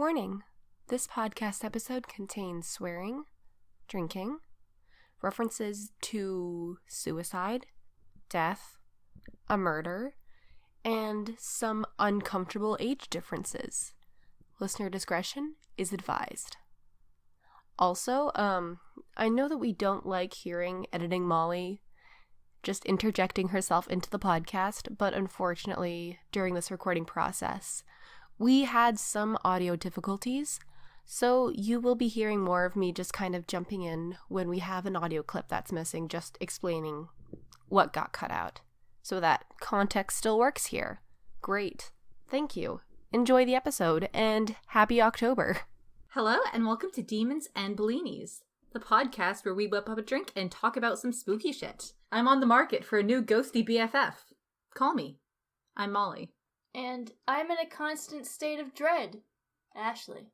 Warning, this podcast episode contains swearing, drinking, references to suicide, death, a murder, and some uncomfortable age differences. Listener discretion is advised. Also, I know that we don't like hearing editing Molly just interjecting herself into the podcast, but unfortunately, during this recording process, we had some audio difficulties, so you will be hearing more of me just kind of jumping in when we have an audio clip that's missing, just explaining what got cut out. So that context still works here. Great. Thank you. Enjoy the episode, and happy October. Hello, and welcome to Demons and Bellinis, the podcast where we whip up a drink and talk about some spooky shit. I'm on the market for a new ghosty BFF. Call me. I'm Molly. And I'm in a constant state of dread. Ashley.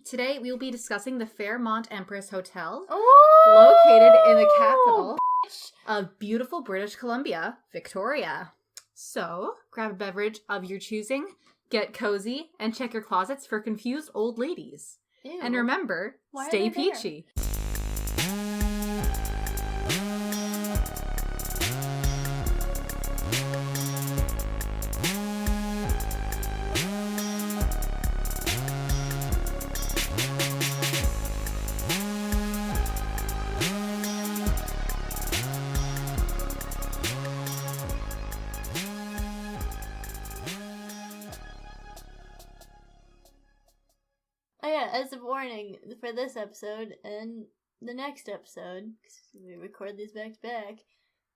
Today we will be discussing the Fairmont Empress Hotel, Oh! located in the capital of beautiful British Columbia, Victoria. So, grab a beverage of your choosing, get cozy, and check your closets for confused old ladies. Ew. And remember, Why are stay they there? peachy. Oh yeah, as a warning for this episode and the next episode, 'cause we record these back to back,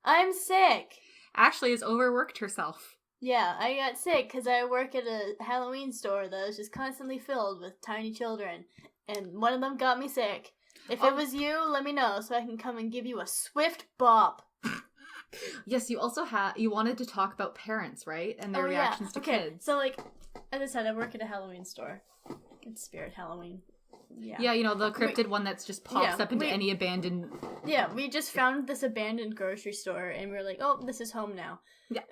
I'm sick! Ashley has overworked herself. Yeah, I got sick because I work at a Halloween store that is just constantly filled with tiny children, and one of them got me sick. If it was you, let me know so I can come and give you a swift bop. Yes, you also you wanted to talk about parents, right? And their reactions to kids. So, like, as I said, I work at a Halloween store. It's Spirit Halloween. Yeah, you know, the cryptid one that's just pops up into any abandoned... Yeah, we just found this abandoned grocery store, and we were like, oh, this is home now. Yeah.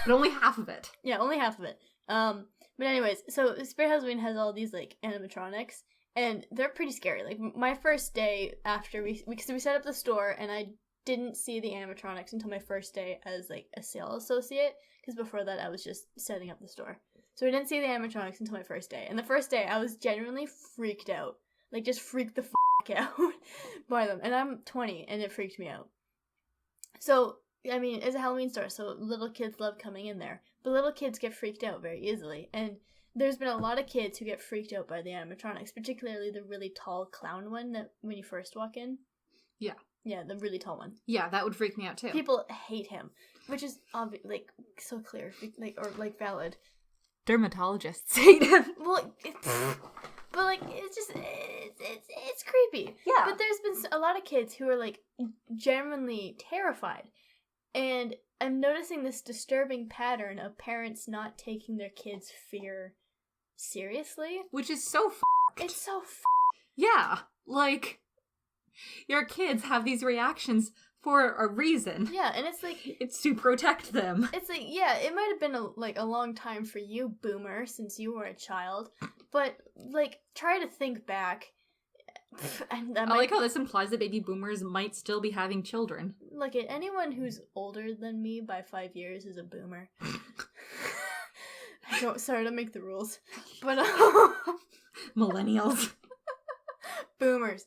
But only half of it. Yeah, only half of it. But anyways, so Spirit Halloween has all these, like, animatronics, and they're pretty scary. Like, my first day after because we set up the store, and I didn't see the animatronics until my first day as, like, a sales associate, because before that I was just setting up the store. So I didn't see the animatronics until my first day. And the first day, I was genuinely freaked out. Like, just freaked the out by them. And I'm 20, and it freaked me out. So, I mean, it's a Halloween store, so little kids love coming in there. But little kids get freaked out very easily. And there's been a lot of kids who get freaked out by the animatronics, particularly the really tall clown one that when you first walk in. Yeah. Yeah, the really tall one. Yeah, that would freak me out, too. People hate him, which is, like, so clear, like, valid. Dermatologists hate him. Well, but like it's just it's creepy. Yeah. But there's been a lot of kids who are like genuinely terrified, and I'm noticing this disturbing pattern of parents not taking their kids' fear seriously, Which is so It's so Yeah, like your kids have these reactions for a reason. Yeah, and it's like... It's to protect them. It's like, yeah, it might have been a long time for you, boomer, since you were a child, but, like, try to think back. I like how this implies that baby boomers might still be having children. Look, anyone who's older than me by 5 years is a boomer. Sorry to make the rules, but... Millennials. Boomers.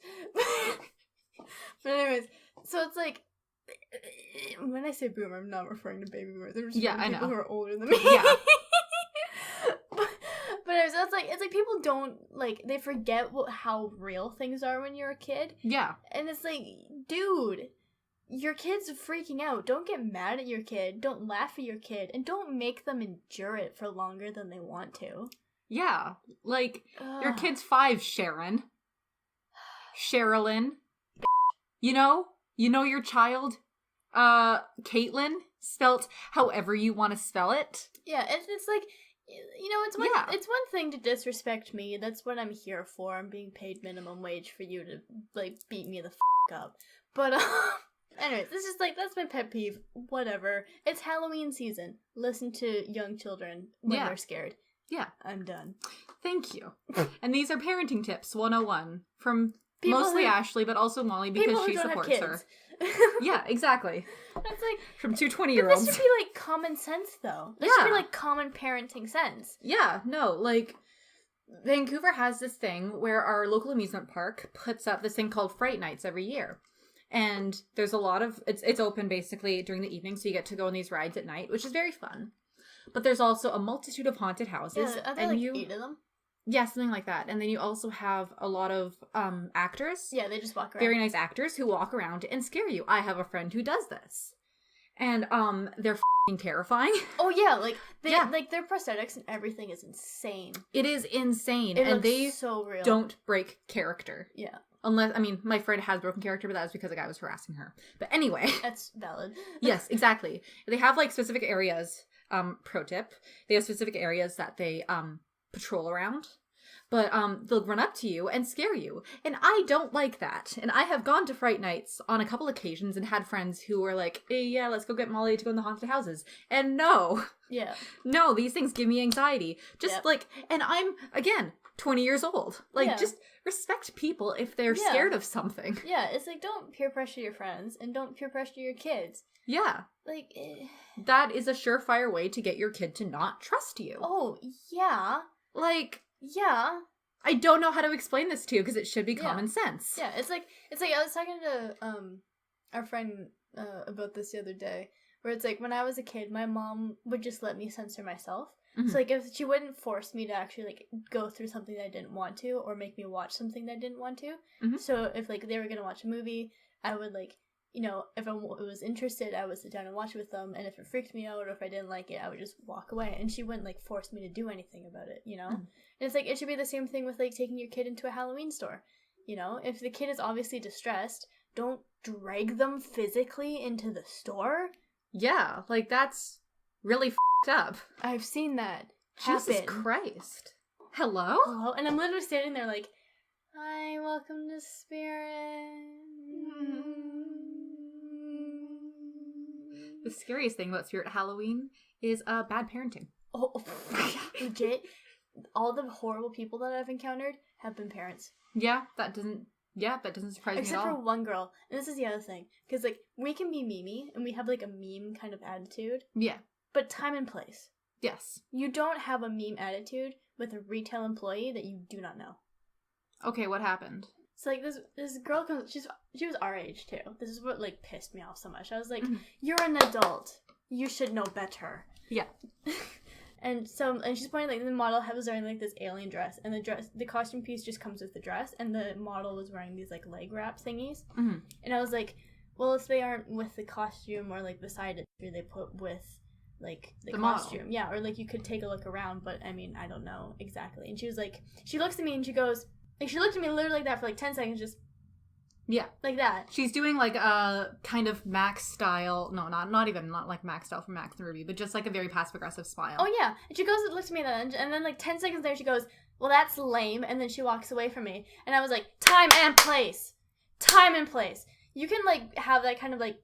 But anyways... So it's like, when I say boomer, I'm not referring to baby boomers. I'm just referring to people who are older than me. Yeah. But anyways, it's like people don't, like, they forget how real things are when you're a kid. Yeah. And it's like, dude, your kid's freaking out. Don't get mad at your kid. Don't laugh at your kid. And don't make them endure it for longer than they want to. Yeah. Like, your kid's 5, Sharon. Sherilyn. You know your child, Caitlin, spelt however you want to spell it. Yeah, it's like, it's one thing to disrespect me. That's what I'm here for. I'm being paid minimum wage for you to, like, beat me the up. But, anyways, this is, like, that's my pet peeve. Whatever. It's Halloween season. Listen to young children when they're scared. Yeah. I'm done. Thank you. And these are parenting tips 101 from People mostly who- Ashley, but also Molly because People who she don't have supports her. kids. Yeah, exactly. It's like, From two but 20-year-olds. this should be like common sense, though. This should be Yeah. like common parenting sense. Yeah, no, like, Vancouver has this thing where our local amusement park puts up this thing called Fright Nights every year. And there's a lot of, it's open basically during the evening, so you get to go on these rides at night, which is very fun. But there's also a multitude of haunted houses. Yeah, are there and like 8 of them? Yeah, something like that. And then you also have a lot of actors. Yeah, they just walk around. Very nice actors who walk around and scare you. I have a friend who does this. And they're f***ing terrifying. Oh yeah, like Yeah. like their prosthetics and everything is insane. It is insane. It and looks they so real. don't break character. Yeah, Unless, I mean, my friend has broken character, but that was because a guy was harassing her. But anyway. that's valid. Yes, exactly. They have, like, specific areas, pro tip. They have specific areas that they, patrol around. But, they'll run up to you and scare you. And I don't like that. And I have gone to Fright Nights on a couple occasions and had friends who were like, hey, yeah, let's go get Molly to go in the haunted houses. And no. Yeah, No, these things give me anxiety. Just, Yep. like, and I'm, again, 20 years old. Like, Yeah. just respect people if they're Yeah. scared of something. yeah. It's like, don't peer pressure your friends and don't peer pressure your kids. Yeah. Like, That is a surefire way to get your kid to not trust you. oh yeah, Like, yeah. I don't know how to explain this to you because it should be Yeah. common sense. Yeah, it's like I was talking to our friend about this the other day, where it's like when I was a kid, my mom would just let me censor myself. Mhm. So like if she wouldn't force me to actually like go through something that I didn't want to, or make me watch something that I didn't want to. Mhm. So if like they were gonna watch a movie, I would like, you know, if I was interested, I would sit down and watch it with them, and if it freaked me out or if I didn't like it, I would just walk away, and she wouldn't like force me to do anything about it, you know. Mhm. And it's like it should be the same thing with like taking your kid into a Halloween store, you know. If the kid is obviously distressed, don't drag them physically into the store. Yeah, like that's really f***ed up. I've seen that Jesus happen. Christ. Hello? Hello? And I'm literally standing there like, hi, welcome to Spirit. The scariest thing about Spirit Halloween is bad parenting. Oh, legit. All the horrible people that I've encountered have been parents. Yeah, that doesn't surprise Except me at for all. one girl. And this is the other thing. Because, like, we can be memey, and we have, like, a meme kind of attitude. Yeah. But time and place. Yes. You don't have a meme attitude with a retail employee that you do not know. Okay, what happened? So, like, this girl comes... She was our age, too. This is what, like, pissed me off so much. I was like, Mhm. you're an adult. You should know better. Yeah. And she's pointing, like, the model was wearing, like, this alien dress, and the costume piece just comes with the dress, and the model was wearing these, like, leg wrap thingies. Mm-hmm. And I was like, well, if they aren't with the costume or, like, beside it, do they put with, like, the costume? model. Yeah, or, like, you could take a look around, but, I mean, I don't know exactly. And she was like, she looks at me and she goes, like, she looked at me literally like that for, like, 10 seconds, just Yeah. like that. She's doing like a kind of Max style, no, not like Max style from Max and Ruby, but just like a very passive aggressive smile. Oh, yeah. And she goes and looks at me then, and then, like, 10 seconds later, she goes, well, that's lame, and then she walks away from me. And I was like, time and place. Time and place. You can, like, have that kind of, like,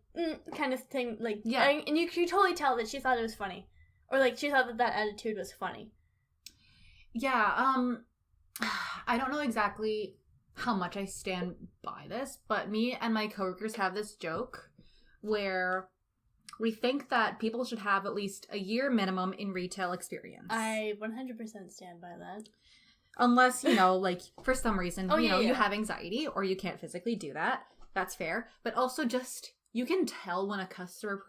kind of thing, like, Yeah. And you could totally tell that she thought it was funny. Or, like, she thought that attitude was funny. Yeah, I don't know exactly how much I stand by this, but me and my coworkers have this joke where we think that people should have at least a year minimum in retail experience. I 100% stand by that. Unless, you know, like, for some reason, Oh, you yeah, know, you yeah. have anxiety or you can't physically do that. That's fair. But also just, you can tell when a customer,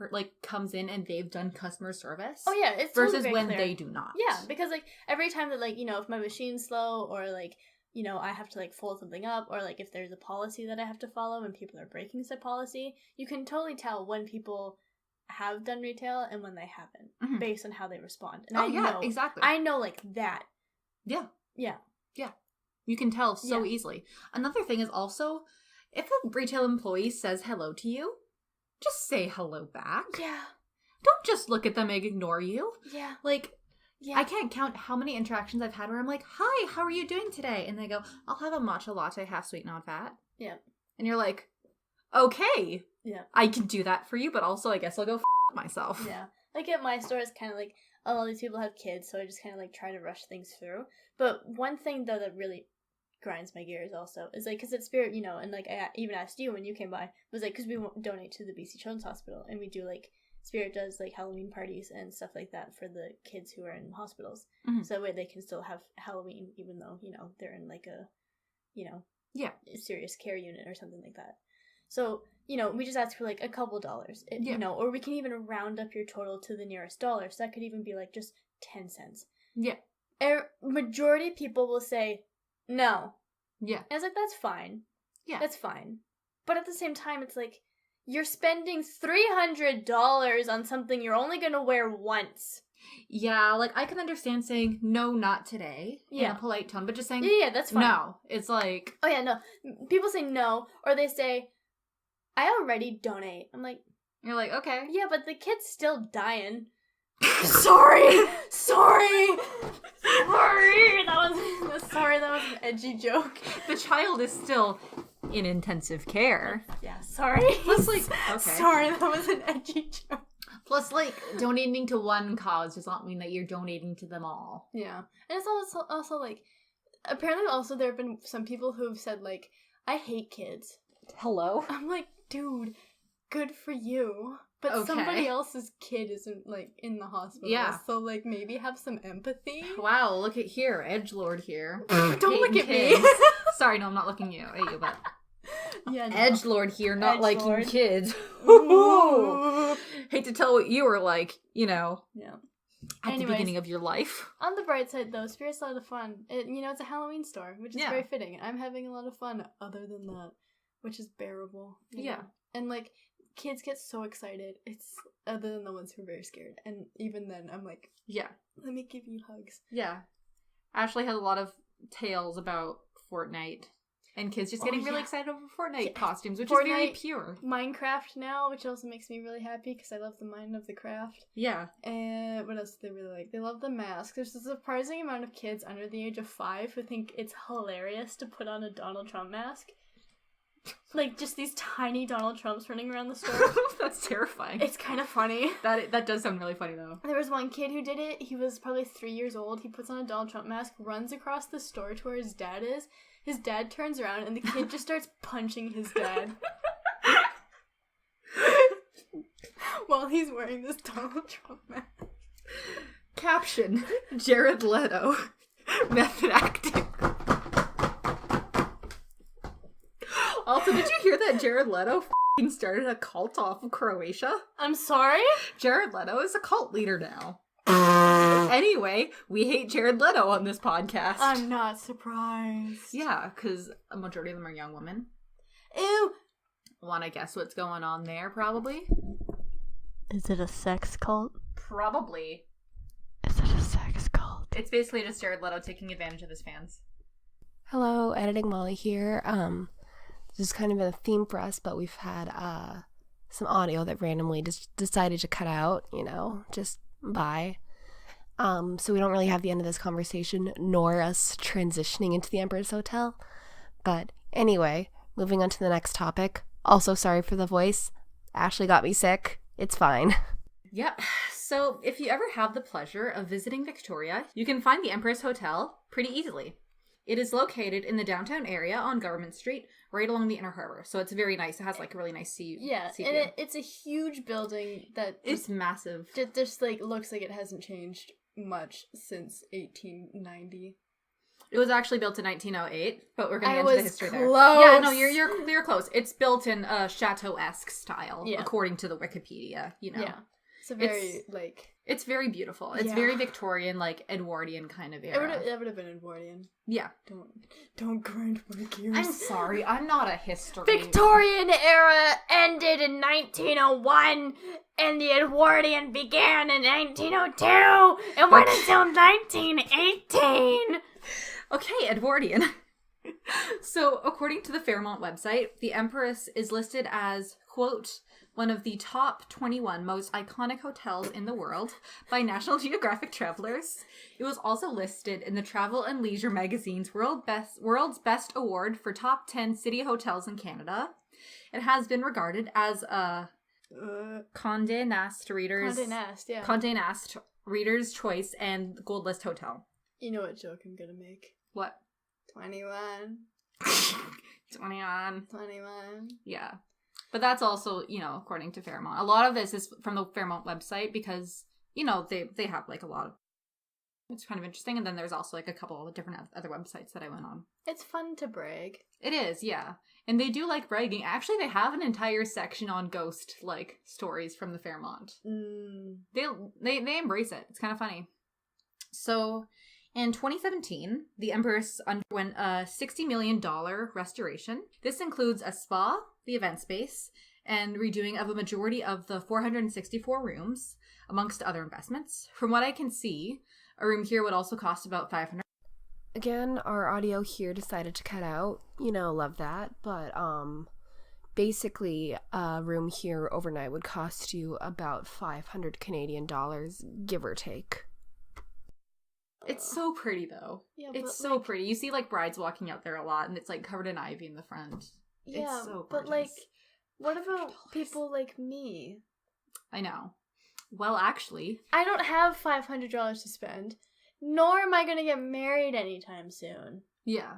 comes in and they've done customer service. Oh, yeah, it's versus totally very when clear. they do not. Yeah, because, like, every time that, like, you know, if my machine's slow or, like, you know, I have to, like, fold something up or, like, if there's a policy that I have to follow and people are breaking said policy, you can totally tell when people have done retail and when they havenent Mhm. based on how they respond. And Oh, I yeah, know, exactly. I know, like, that. Yeah. Yeah. You can tell so Yeah. easily. Another thing is also, if a retail employee says hello to you, just say hello back. Yeah. Don't just look at them and ignore you. Yeah. Like, Yeah. I can't count how many interactions I've had where I'm like, hi, how are you doing today? And they go, I'll have a matcha latte, half sweet, not fat. Yeah. And you're like, okay. Yeah. I can do that for you, but also I guess I'll go myself. Yeah. Like, at my store, it's kind of like, all these people have kids, so I just kind of like try to rush things through. But one thing though that really grinds my gears also is like, because at Spirit, you know, and like I even asked you when you came by, was like, because we donate to the BC Children's Hospital, and we do like, Spirit does like Halloween parties and stuff like that for the kids who are in hospitals, so that way they can still have Halloween even though, you know, they're in like a, you know, serious care unit or something like that. So, you know, we just ask for like a couple dollars, you know, or we can even round up your total to the nearest dollar, so that could even be like just 10 cents. Yeah. Majority of people will say no. Yeah. And it's like, that's fine. Yeah. That's fine. But at the same time, it's like, you're spending $300 on something you're only going to wear once. Yeah, like, I can understand saying, no, not today, in a polite tone, but just saying, yeah, that's fine. No. It's like... Oh, yeah, no. People say no, or they say, I already donate. I'm like... You're like, okay. Yeah, but the kid's still dying. Sorry! That was an edgy joke. The child is still in intensive care. Yeah, sorry. Plus, like, okay. Sorry, that was an edgy joke. Plus, like, donating to one cause does not mean that you're donating to them all. Yeah. And it's also like, apparently also there have been some people who have said, like, I hate kids. Hello? I'm like, dude, good for you. But somebody else's kid isn't, like, in the hospital. Yeah. So, like, maybe have some empathy. Wow, look at here. Edgelord here. Don't look at me. Sorry, no, I'm not looking at you, but... Yeah, no. Edgelord here, not liking kids. Hate to tell what you were like, you know. Yeah. At the beginning of your life. On the bright side, though, Spirit's a lot of fun. You know, it's a Halloween store, which is very fitting. I'm having a lot of fun other than that, which is bearable. You know? And, like... Kids get so excited. It's other than the ones who are very scared. And even then, I'm like, let me give you hugs. Yeah. Ashley has a lot of tales about Fortnite. And kids just getting really excited over Fortnite costumes, which Fortnite, is very pure. Minecraft now, which also makes me really happy because I love the mind of the craft. Yeah. And what else do they really like? They love the masks. There's a surprising amount of kids under the age of 5 who think it's hilarious to put on a Donald Trump mask. Like, just these tiny Donald Trumps running around the store. That's terrifying. It's kind of funny. That does sound really funny, though. There was one kid who did it. He was probably 3 years old. He puts on a Donald Trump mask, runs across the store to where his dad is. His dad turns around, and the kid just starts punching his dad. While he's wearing this Donald Trump mask. Caption, Jared Leto. Method acting. Also, did you hear that Jared Leto started a cult off of Croatia? I'm sorry? Jared Leto is a cult leader now. Anyway, we hate Jared Leto on this podcast. I'm not surprised. Yeah, because a majority of them are young women. Ew! Want to guess what's going on there, probably? Is it a sex cult? Probably. Is it a sex cult? It's basically just Jared Leto taking advantage of his fans. Hello, Editing Molly here. This is kind of a theme for us, but we've had some audio that randomly just decided to cut out, you know, just by. So we don't really have the end of this conversation, nor us transitioning into the Empress Hotel. But anyway, moving on to the next topic. Also, sorry for the voice. Ashley got me sick. It's fine. Yep. So if you ever have the pleasure of visiting Victoria, you can find the Empress Hotel pretty easily. It is located in the downtown area on Government Street, right along the Inner Harbor. So it's very nice. It has like a really nice sea view. And it's a huge building that it's massive. Just like looks like it hasn't changed much since 1890. It was actually built in 1908, but we're going to get into the history there. Yeah, no, you're close. It's built in a chateau-esque style, according to the Wikipedia. You know. Yeah. It's very beautiful. It's very Victorian, like Edwardian kind of era. That would have been Edwardian. Yeah. Don't grind my gears. I'm sorry, I'm not a historian. Victorian era ended in 1901, and the Edwardian began in 1902, and went until 1918. Okay, Edwardian. So, according to the Fairmont website, the Empress is listed as, quote, one of the top 21 most iconic hotels in the world by National Geographic travelers. It was also listed in the Travel and Leisure magazine's World's Best Award for top 10 city hotels in Canada. It has been regarded as a Condé Nast readers. Condé Nast, yeah. Condé Nast Reader's Choice, and Gold List Hotel. You know what joke I'm gonna make? What? 21. 21. 21. Yeah. But that's also, according to Fairmont. A lot of this is from the Fairmont website because, they have, like, a lot of... It's kind of interesting. And then there's also, like, a couple of different other websites that I went on. It's fun to brag. It is, yeah. And they do like bragging. Actually, they have an entire section on ghost, like, stories from the Fairmont. They embrace it. It's kind of funny. So... In 2017, the Empress underwent a $60 million restoration. This includes a spa, the event space, and redoing of a majority of the 464 rooms, amongst other investments. From what I can see, a room here would also cost about $500. Again, our audio here decided to cut out. Love that. But, basically, a room here overnight would cost you about 500 Canadian dollars, give or take. It's so pretty, though. Yeah, it's so pretty. You see, like, brides walking out there a lot, and it's, like, covered in ivy in the front. Yeah, it's so but, like, what about people like me? I know. Well, actually... I don't have $500 to spend, nor am I going to get married anytime soon. Yeah.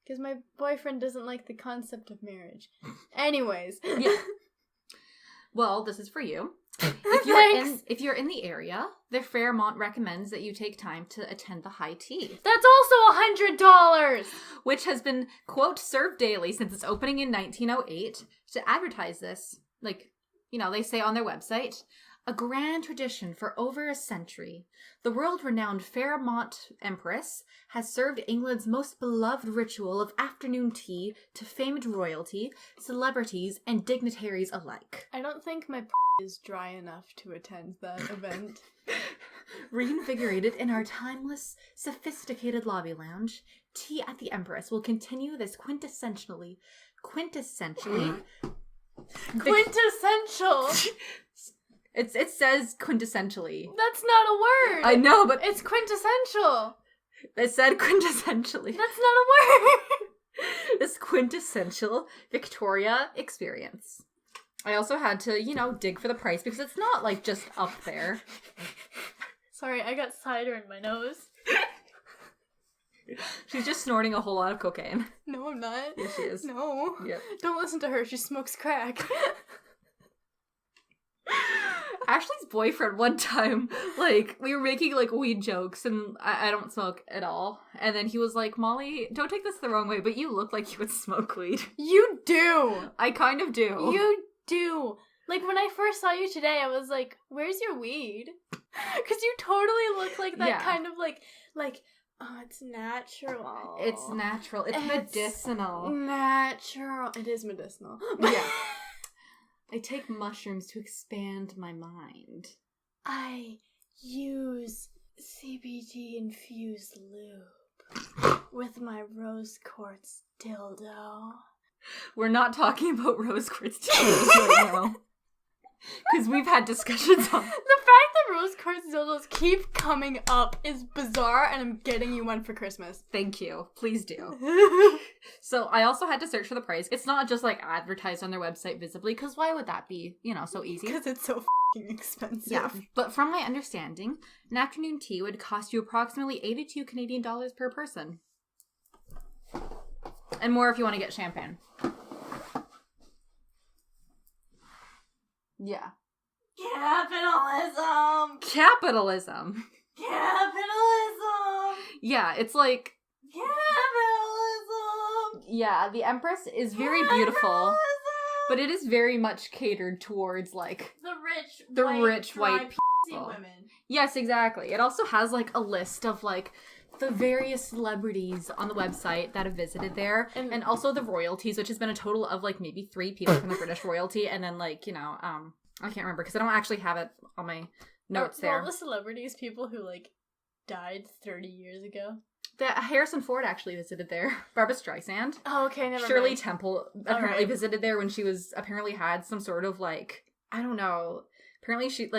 Because my boyfriend doesn't like the concept of marriage. Anyways. Yeah. Well, this is for you. If you're in the area, the Fairmont recommends that you take time to attend the high tea. That's also $100! Which has been, quote, served daily since its opening in 1908. To advertise this, like, they say on their website, a grand tradition for over a century. The world-renowned Fairmont Empress has served England's most beloved ritual of afternoon tea to famed royalty, celebrities, and dignitaries alike. I don't think my is dry enough to attend that event. Reinvigorated in our timeless, sophisticated lobby lounge, tea at the Empress will continue this quintessentially... Quintessential! It says quintessentially. That's not a word! I know, but... It's quintessential! It said quintessentially. That's not a word! This quintessential Victoria experience. I also had to, dig for the price because it's not, like, just up there. Sorry, I got cider in my nose. She's just snorting a whole lot of cocaine. No, I'm not. Yes, she is. No. Yep. Don't listen to her. She smokes crack. Ashley's boyfriend one time, like, we were making, like, weed jokes, and I don't smoke at all. And then he was like, Molly, don't take this the wrong way, but you look like you would smoke weed. You do! I kind of do. You do! Like, when I first saw you today, I was like, where's your weed? Because you totally look like that kind of, like, oh, it's natural. It's natural. It's medicinal. Natural. It is medicinal. Yeah. I take mushrooms to expand my mind. I use CBD-infused lube with my rose quartz dildo. We're not talking about rose quartz dildos right now. Because we've had discussions on... The fact that rose quartz dildos keep coming up is bizarre, and I'm getting you one for Christmas. Thank you. Please do. So I also had to search for the price. It's not just, like, advertised on their website visibly, because why would that be, so easy? Because it's so fucking expensive. Yeah, but from my understanding, an afternoon tea would cost you approximately 82 Canadian dollars per person. And more if you want to get champagne. Yeah. Capitalism! Yeah, it's like... Capitalism! Yeah, the Empress is very beautiful, but it is very much catered towards, like... The rich white people. Women. Yes, exactly. It also has, like, a list of, like, the various celebrities on the website that have visited there, and also the royalties, which has been a total of, like, maybe 3 people from the British royalty, and then, like, I can't remember, because I don't actually have it on my notes there. All the celebrities, people who, like, died 30 years ago. Harrison Ford actually visited there. Barbra Streisand. Oh, okay, never Shirley mind. Temple apparently visited there when she apparently had some sort of, like, I don't know. Apparently she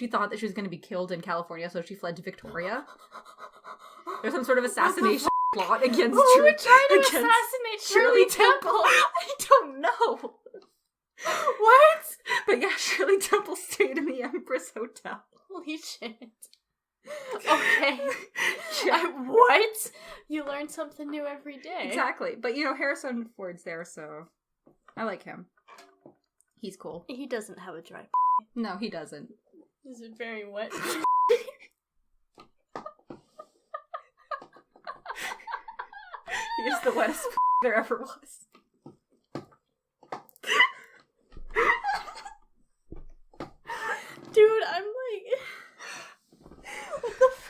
thought that she was going to be killed in California, so she fled to Victoria. There's some sort of assassination plot against Who would try to assassinate Shirley Temple? I don't know. What? But yeah, Shirley Temple stayed in the Empress Hotel. Holy shit. Okay. Yeah. What? You learn something new every day. Exactly. But, you know, Harrison Ford's there, so I like him. He's cool. He doesn't have a dry No, he doesn't. This is very wet. He is the wettest there ever was. Dude, I'm like... What the f***?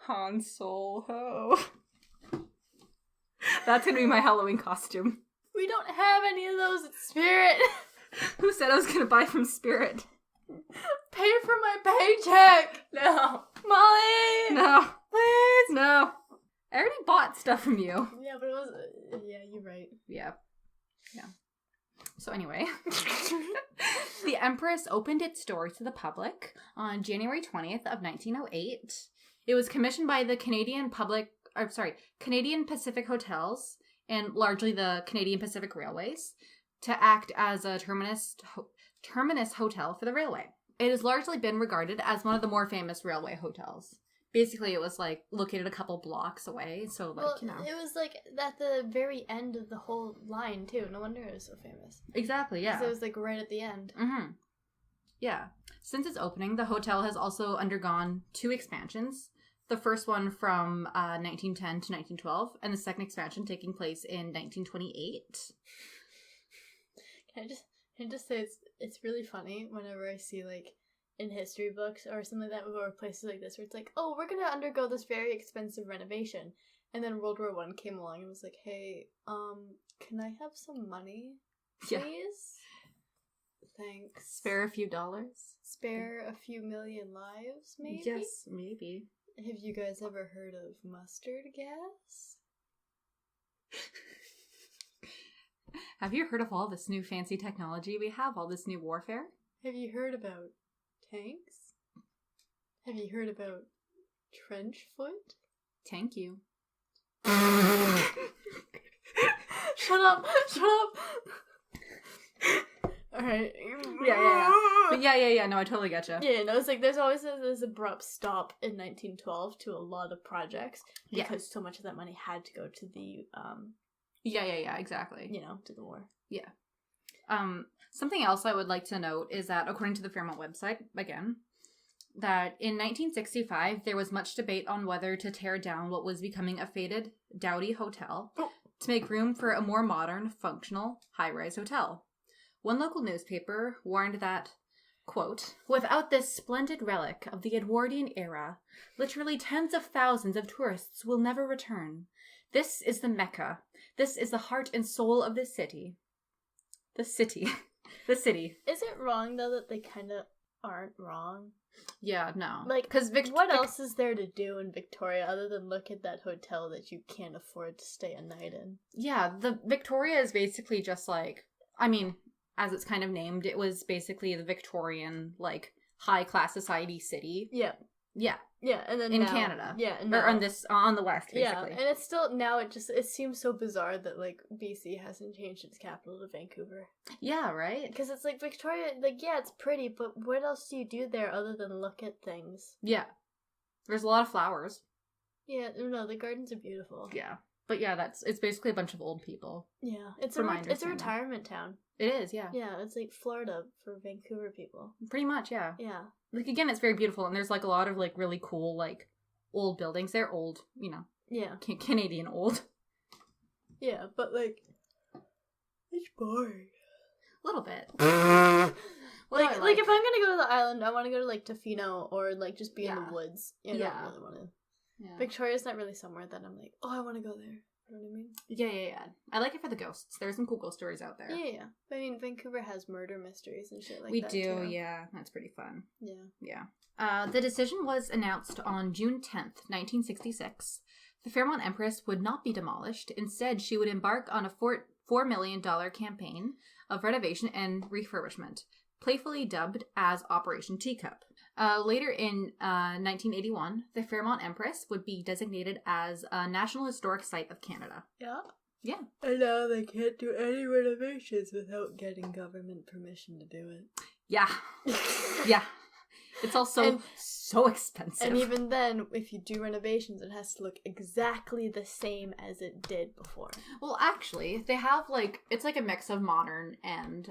Han Solo. That's gonna be my Halloween costume. We don't have any of those at Spirit. Who said I was gonna buy from Spirit? Pay for my paycheck. No. Molly. No. Please. No. I already bought stuff from you. Yeah, but it was... yeah, you're right. Yeah. Yeah. So anyway, the Empress opened its doors to the public on January 20th of 1908. It was commissioned by the Canadian Pacific Hotels and largely the Canadian Pacific Railways to act as a terminus hotel for the railway. It has largely been regarded as one of the more famous railway hotels. Basically, it was, like, located a couple blocks away, so, like, well, you know. It was, like, at the very end of the whole line, too. No wonder it was so famous. Exactly, yeah. Because it was, like, right at the end. Mm-hmm. Yeah. Since its opening, the hotel has also undergone 2 expansions. The first one from 1910 to 1912, and the second expansion taking place in 1928. Can I just say it's really funny whenever I see, like, in history books or something like that, or places like this, where it's like, oh, we're gonna undergo this very expensive renovation. And then World War I came along and was like, hey, can I have some money, please? Yeah. Thanks. Spare a few dollars? Spare a few million lives, maybe? Yes, maybe. Have you guys ever heard of mustard gas? Have you heard of all this new fancy technology we have, all this new warfare? Have you heard about tanks? Have you heard about trench foot? Thank you. Shut up! Shut up! Alright. Yeah. No, I totally getcha. Yeah, no, it's like there's always this abrupt stop in 1912 to a lot of projects because so much of that money had to go to the, Yeah, exactly. you know, to the war. Yeah. Something else I would like to note is that, according to the Fairmont website, again, that in 1965, there was much debate on whether to tear down what was becoming a faded, dowdy hotel to make room for a more modern, functional, high-rise hotel. One local newspaper warned that, quote, without this splendid relic of the Edwardian era, literally tens of thousands of tourists will never return. This is the Mecca. This is the heart and soul of this city. The city. Is it wrong, though, that they kind of aren't wrong? Yeah, no. Like, because what else is there to do in Victoria other than look at that hotel that you can't afford to stay a night in? Yeah, the Victoria is basically just like, I mean, as it's kind of named, it was basically the Victorian, like, high-class society city. Yeah. Yeah. Yeah, and then in now, Canada. Yeah. Or on the west, basically. Yeah, and it's still, now it seems so bizarre that, like, BC hasn't changed its capital to Vancouver. Yeah, right? Because it's like, Victoria, like, yeah, it's pretty, but what else do you do there other than look at things? Yeah. There's a lot of flowers. Yeah, no, the gardens are beautiful. Yeah. But yeah, it's basically a bunch of old people. Yeah, it's a retirement town. It is, yeah. Yeah, it's like Florida for Vancouver people. Pretty much, yeah. Yeah. Like, again, it's very beautiful, and there's, like, a lot of, like, really cool, like, old buildings. They're old, you know. Yeah. Canadian old. Yeah, but, like, it's boring. A little bit. Like, if I'm gonna go to the island, I want to go to, like, Tofino, or, like, just be in the woods. I don't really want to. Yeah. Victoria's not really somewhere that I'm like, oh, I want to go there. You know what I mean? Yeah. I like it for the ghosts. There's some cool ghost stories out there. Yeah. I mean, Vancouver has murder mysteries and shit like that, too. We do, yeah. That's pretty fun. Yeah. The decision was announced on June 10th, 1966. The Fairmont Empress would not be demolished. Instead, she would embark on a $4 million campaign of renovation and refurbishment, playfully dubbed as Operation Teacup. Later in 1981, the Fairmont Empress would be designated as a National Historic Site of Canada. Yeah. And now they can't do any renovations without getting government permission to do it. Yeah. Yeah. It's also so expensive. And even then, if you do renovations, it has to look exactly the same as it did before. Well, actually, they have, like, it's like a mix of modern and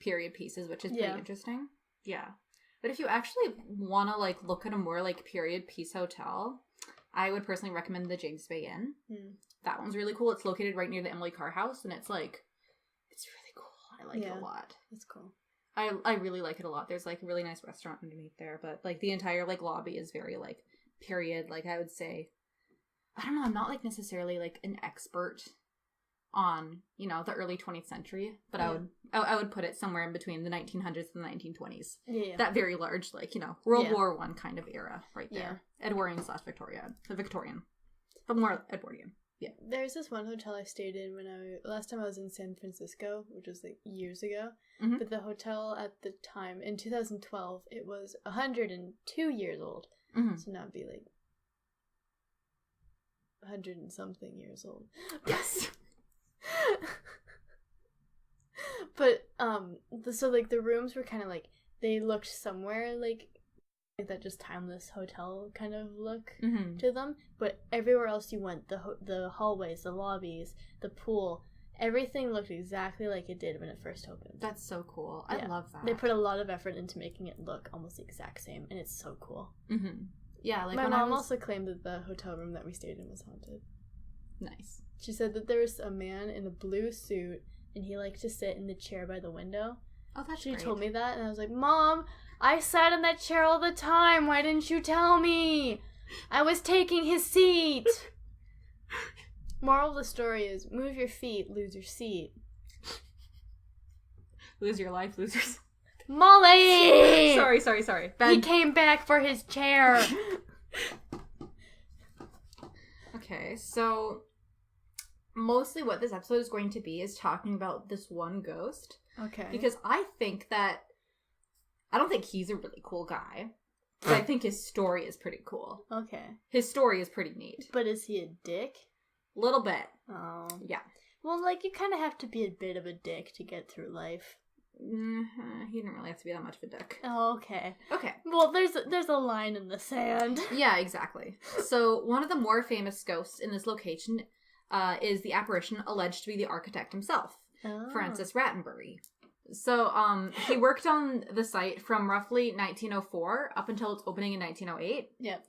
period pieces, which is pretty interesting. Yeah. But if you actually want to, like, look at a more, like, period piece hotel, I would personally recommend the James Bay Inn. That one's really cool. It's located right near the Emily Carr House, and it's, like, it's really cool. I like it a lot. It's cool. I really like it a lot. There's, like, a really nice restaurant underneath there, but, like, the entire, like, lobby is very, like, period. Like, I would say, I don't know, I'm not, like, necessarily, like, an expert on, you know, the early 20th century, but I would put it somewhere in between the 1900s and the 1920s. Yeah. That very large, like, you know, World War I kind of era right there. Yeah. Victorian. But more Edwardian. Yeah. There's this one hotel I stayed in last time I was in San Francisco, which was like years ago. But the hotel at the time, in 2012, it was 102 years old. So now it'd be like 100 and something years old. Yes. But so like the rooms were kind of like, they looked somewhere like that, just timeless hotel kind of look to them. But everywhere else you went, the hallways, the lobbies, the pool, everything looked exactly like it did when it first opened. That's so cool. I love that. They put a lot of effort into making it look almost the exact same, and it's so cool. Yeah, like my mom also claimed that the hotel room that we stayed in was haunted. Nice. She said that there was a man in a blue suit, and he liked to sit in the chair by the window. Oh, that's She great. told me that, and I was like, Mom, I sat in that chair all the time. Why didn't you tell me? I was taking his seat. Moral of the story is, move your feet, lose your seat. Lose your life, lose your... Molly! Sorry. Ben. He came back for his chair. Okay, so mostly what this episode is going to be is talking about this one ghost. Okay. Because I don't think he's a really cool guy, but I think his story is pretty cool. Okay. His story is pretty neat. But is he a dick? Little bit. Oh. Yeah. Well, like, you kind of have to be a bit of a dick to get through life. He didn't really have to be that much of a dick. Oh, okay. Okay. Well, there's a line in the sand. Yeah, exactly. So, one of the more famous ghosts in this location is the apparition alleged to be the architect himself, Francis Rattenbury. So, he worked on the site from roughly 1904 up until its opening in 1908. Yep.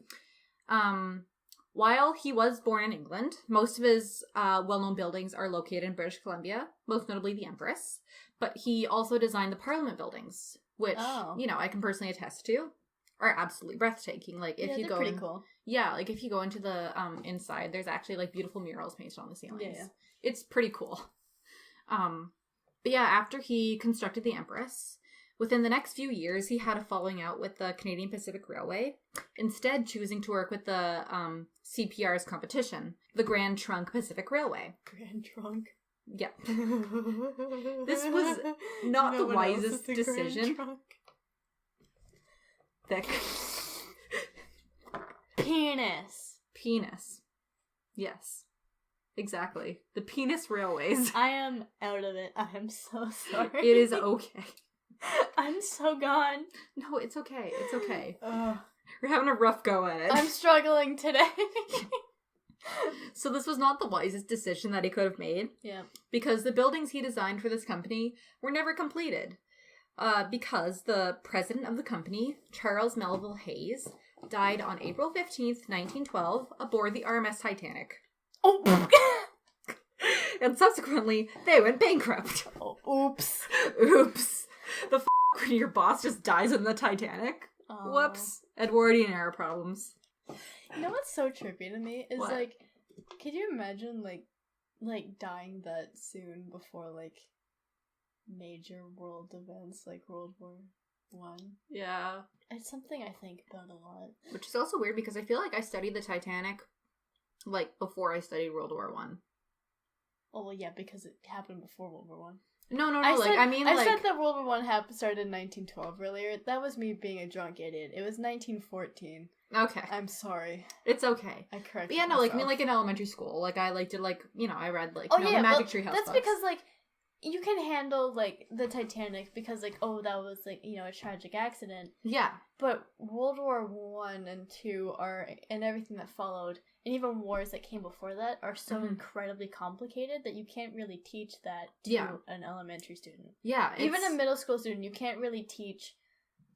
While he was born in England, most of his well-known buildings are located in British Columbia, most notably the Empress. But he also designed the Parliament buildings, which, you know, I can personally attest to, are absolutely breathtaking. Like, if you go... pretty cool. Yeah, like, if you go into the inside, there's actually, like, beautiful murals painted on the ceilings. Yeah. It's pretty cool. But yeah, after he constructed the Empress, within the next few years, he had a falling out with the Canadian Pacific Railway, instead choosing to work with the CPR's competition, the Grand Trunk Pacific Railway. Grand Trunk? Yeah. This was not the wisest decision. Thick. Penis. Yes. Exactly. The penis railways. I am out of it. I am so sorry. It is okay. I'm so gone. No, it's okay. It's okay. We're having a rough go at it. I'm struggling today. So this was not the wisest decision that he could have made. Yeah. Because the buildings he designed for this company were never completed. Because the president of the company, Charles Melville Hayes, died on April 15th, 1912, aboard the RMS Titanic. Oh! And subsequently, they went bankrupt. Oh, oops. The when your boss just dies in the Titanic? Oh. Whoops. Edwardian era problems. You know what's so trippy to me is, what? Like, could you imagine, like dying that soon before, like, major world events like World War I? Yeah. It's something I think about a lot. Which is also weird because I feel like I studied the Titanic, like, before I studied World War I. Oh, well, yeah, because it happened before World War I. No, I said that World War I started in 1912 earlier. That was me being a drunk idiot. It was 1914. Okay. I'm sorry. It's okay. I corrected myself. Like, I mean, like, in elementary school, like, I, like, did, like, you know, I read, like, the Magic Tree House that's books. because, like, you can handle, like, the Titanic because, like, oh, that was, like, you know, a tragic accident. Yeah. But World War I and II are, and everything that followed, and even wars that came before that, are so incredibly complicated that you can't really teach that to an elementary student. Yeah. Even a middle school student, you can't really teach...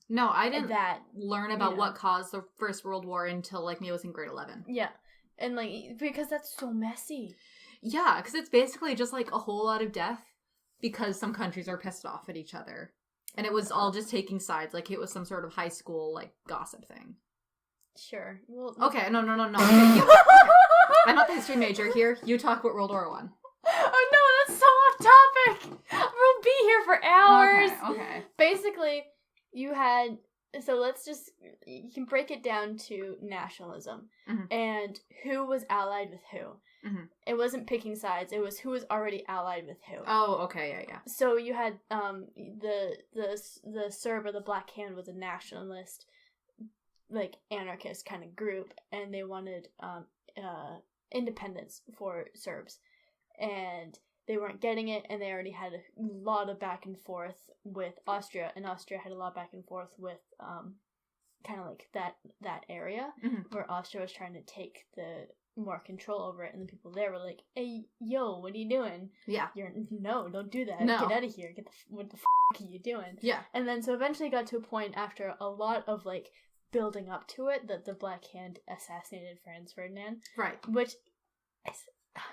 No, I didn't learn about what caused the First World War until, like, maybe I was in grade 11. Yeah. And, like, because that's so messy. Yeah, because it's basically just, like, a whole lot of death because some countries are pissed off at each other. And it was all just taking sides, like it was some sort of high school, like, gossip thing. Sure. Well, okay, no. Okay, I'm not the history major here. You talk about World War I. Oh no, that's so off topic! We'll be here for hours! Okay. Basically, you had... So let's just... You can break it down to nationalism. And who was allied with who. It wasn't picking sides. It was who was already allied with who. Oh, okay, yeah. So you had the Serb or the Black Hand was a nationalist, like, anarchist kind of group, and they wanted independence for Serbs, and they weren't getting it, and they already had a lot of back and forth with Austria, and Austria had a lot of back and forth with kind of like that area where Austria was trying to take the more control over it, and the people there were like, "Hey, yo, what are you doing? Yeah, no, don't do that. No. Get out of here. What the f*** are you doing?" Yeah, and then so eventually got to a point after a lot of like building up to it that the Black Hand assassinated Franz Ferdinand. Right. Which I'm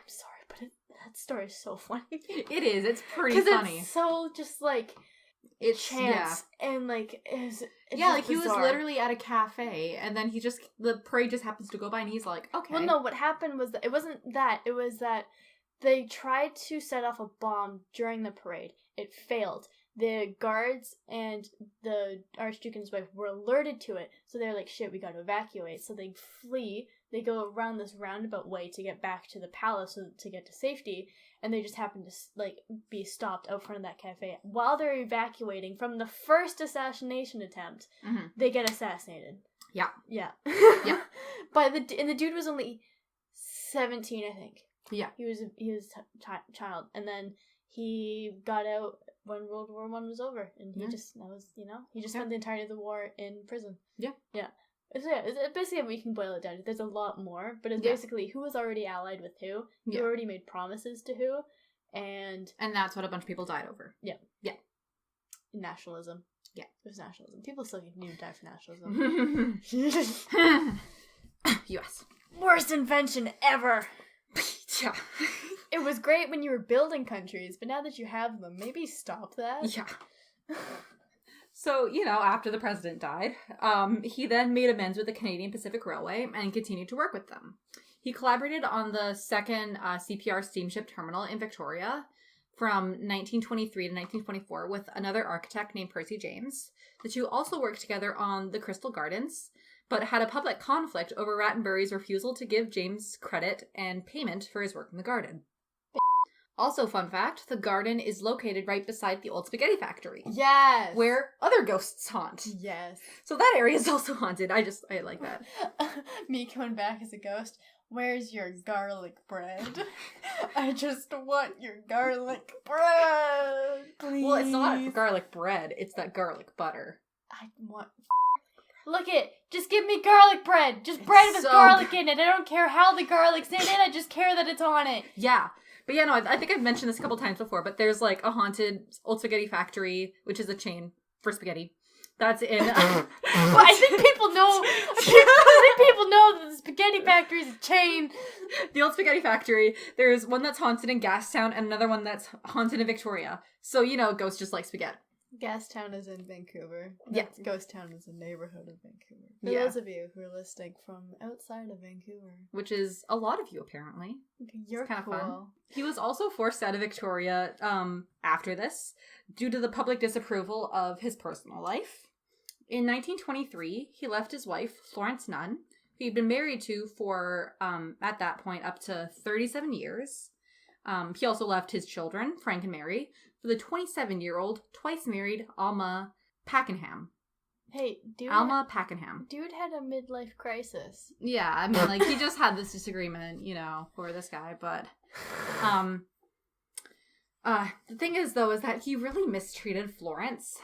sorry, but that story is so funny. It is. It's pretty funny. It's so just like. It's chance and like it's like he bizarre. was literally at a cafe and then the parade just happens to go by and he's like, okay. Well, no, what happened was that it wasn't that. It was that they tried to set off a bomb during the parade. It failed. The guards and the Archduke and his wife were alerted to it, so they're like, shit, we gotta evacuate. So they flee. They go around this roundabout way to get back to the palace to get to safety, and they just happen to, like, be stopped out front of that cafe. While they're evacuating from the first assassination attempt, they get assassinated. Yeah. Yeah. Yeah. And the dude was only 17, I think. Yeah. He was a child. And then he got out when World War I was over, and he just spent the entirety of the war in prison. Yeah. Yeah. It's basically, we can boil it down. There's a lot more, but it's basically who was already allied with who already made promises to who, and that's what a bunch of people died over. Yeah. Yeah. Nationalism. Yeah. It was nationalism. People still need to die for nationalism. U.S. Worst invention ever! Yeah. It was great when you were building countries, but now that you have them, maybe stop that? Yeah. So, after the president died, he then made amends with the Canadian Pacific Railway and continued to work with them. He collaborated on the second CPR steamship terminal in Victoria from 1923 to 1924 with another architect named Percy James. The two also worked together on the Crystal Gardens, but had a public conflict over Rattenbury's refusal to give James credit and payment for his work in the garden. Also, fun fact, the garden is located right beside the old spaghetti factory. Yes! Where other ghosts haunt. Yes. So that area is also haunted. I like that. Me coming back as a ghost. Where's your garlic bread? I just want your garlic bread, please. Well, it's not garlic bread. It's that garlic butter. I want... Look it! Just give me garlic bread! Just bread with garlic in it! I don't care how the garlic's in it, I just care that it's on it! Yeah. But yeah, no, I think I've mentioned this a couple times before, but there's like a haunted old spaghetti factory, which is a chain for spaghetti. That's in... Well, I think people know... I think people know that the spaghetti factory is a chain. The old spaghetti factory. There's one that's haunted in Gastown and another one that's haunted in Victoria. So, ghosts just like spaghetti. Gastown is in Vancouver. Yeah. Ghost Town is a neighborhood of Vancouver. For those of you who are listening from outside of Vancouver. Which is a lot of you, apparently. You're kind of cool. Fun. He was also forced out of Victoria after this, due to the public disapproval of his personal life. In 1923, he left his wife, Florence Nunn, who he'd been married to for, at that point, up to 37 years. He also left his children, Frank and Mary, for the 27-year-old, twice-married Alma Pakenham. Hey, Alma Pakenham. Dude had a midlife crisis. Yeah, I mean, like, he just had this disagreement, for this guy, but... The thing is, though, is that he really mistreated Florence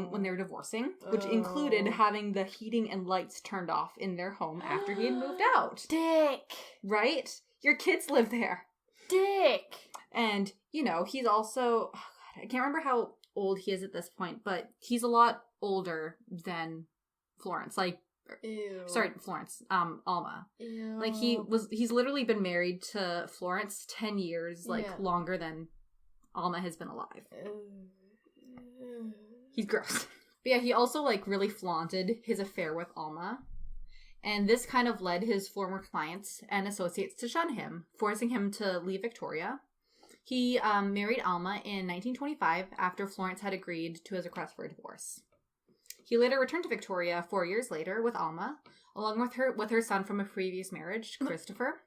when they were divorcing, which included having the heating and lights turned off in their home after he had moved out. Dick! Right? Your kids live there. Dick! And, he's also... Oh God, I can't remember how old he is at this point, but he's a lot older than Florence. Ew. Sorry, Florence. Alma. Ew. He's literally been married to Florence 10 years, longer than Alma has been alive. He's gross. But yeah, he also, really flaunted his affair with Alma. And this kind of led his former clients and associates to shun him, forcing him to leave Victoria. He married Alma in 1925 after Florence had agreed to his request for a divorce. He later returned to Victoria 4 years later with Alma, along with her son from a previous marriage, Christopher.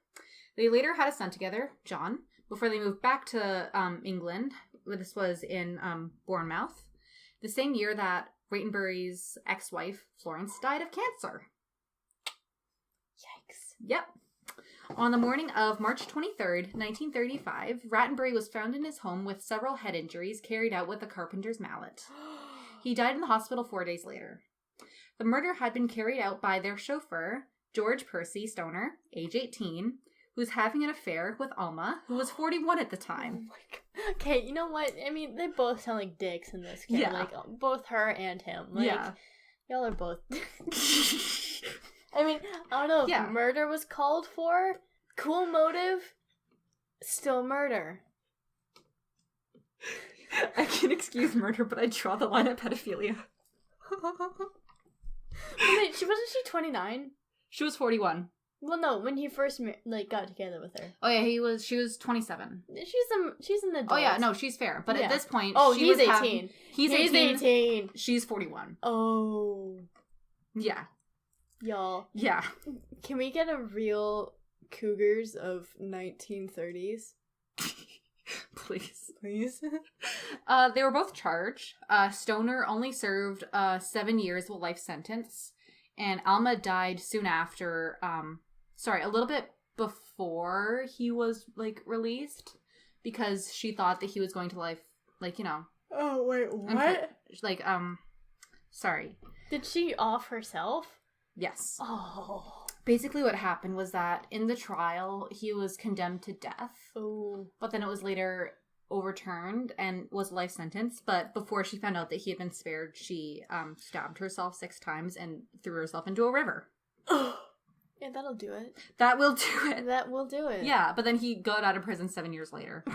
They later had a son together, John, before they moved back to England. This was in Bournemouth, the same year that Rattenbury's ex-wife, Florence, died of cancer. Yikes. Yep. On the morning of March 23rd, 1935, Rattenbury was found in his home with several head injuries carried out with a carpenter's mallet. He died in the hospital 4 days later. The murder had been carried out by their chauffeur, George Percy Stoner, age 18, who's having an affair with Alma, who was 41 at the time. Oh my God. Okay, you know what? I mean, they both sound like dicks in this case. Yeah. Both her and him. Yeah. Y'all are both... I mean, I don't know if murder was called for. Cool motive. Still murder. I can excuse murder, but I draw the line at pedophilia. Wait, wasn't she 29? She was 41. Well, no, when he first got together with her. Oh yeah, she was 27. She's an adult. Oh yeah, no, she's fair. But at this point, he's 18. He's 18. She's 41. Oh. Yeah. Y'all. Yeah. Can we get a real Cougars of 1930s? Please. They were both charged. Stoner only served 7 years of a life sentence, and Alma died soon after. A little bit before he was released, because she thought that he was going to life, Oh wait, what? Sorry. Did she off herself? Yes. Oh. Basically what happened was that in the trial, he was condemned to death. Oh. But then it was later overturned and was a life sentence. But before she found out that he had been spared, she stabbed herself 6 times and threw herself into a river. Yeah, that'll do it. That will do it. That will do it. Yeah, but then he got out of prison 7 years later.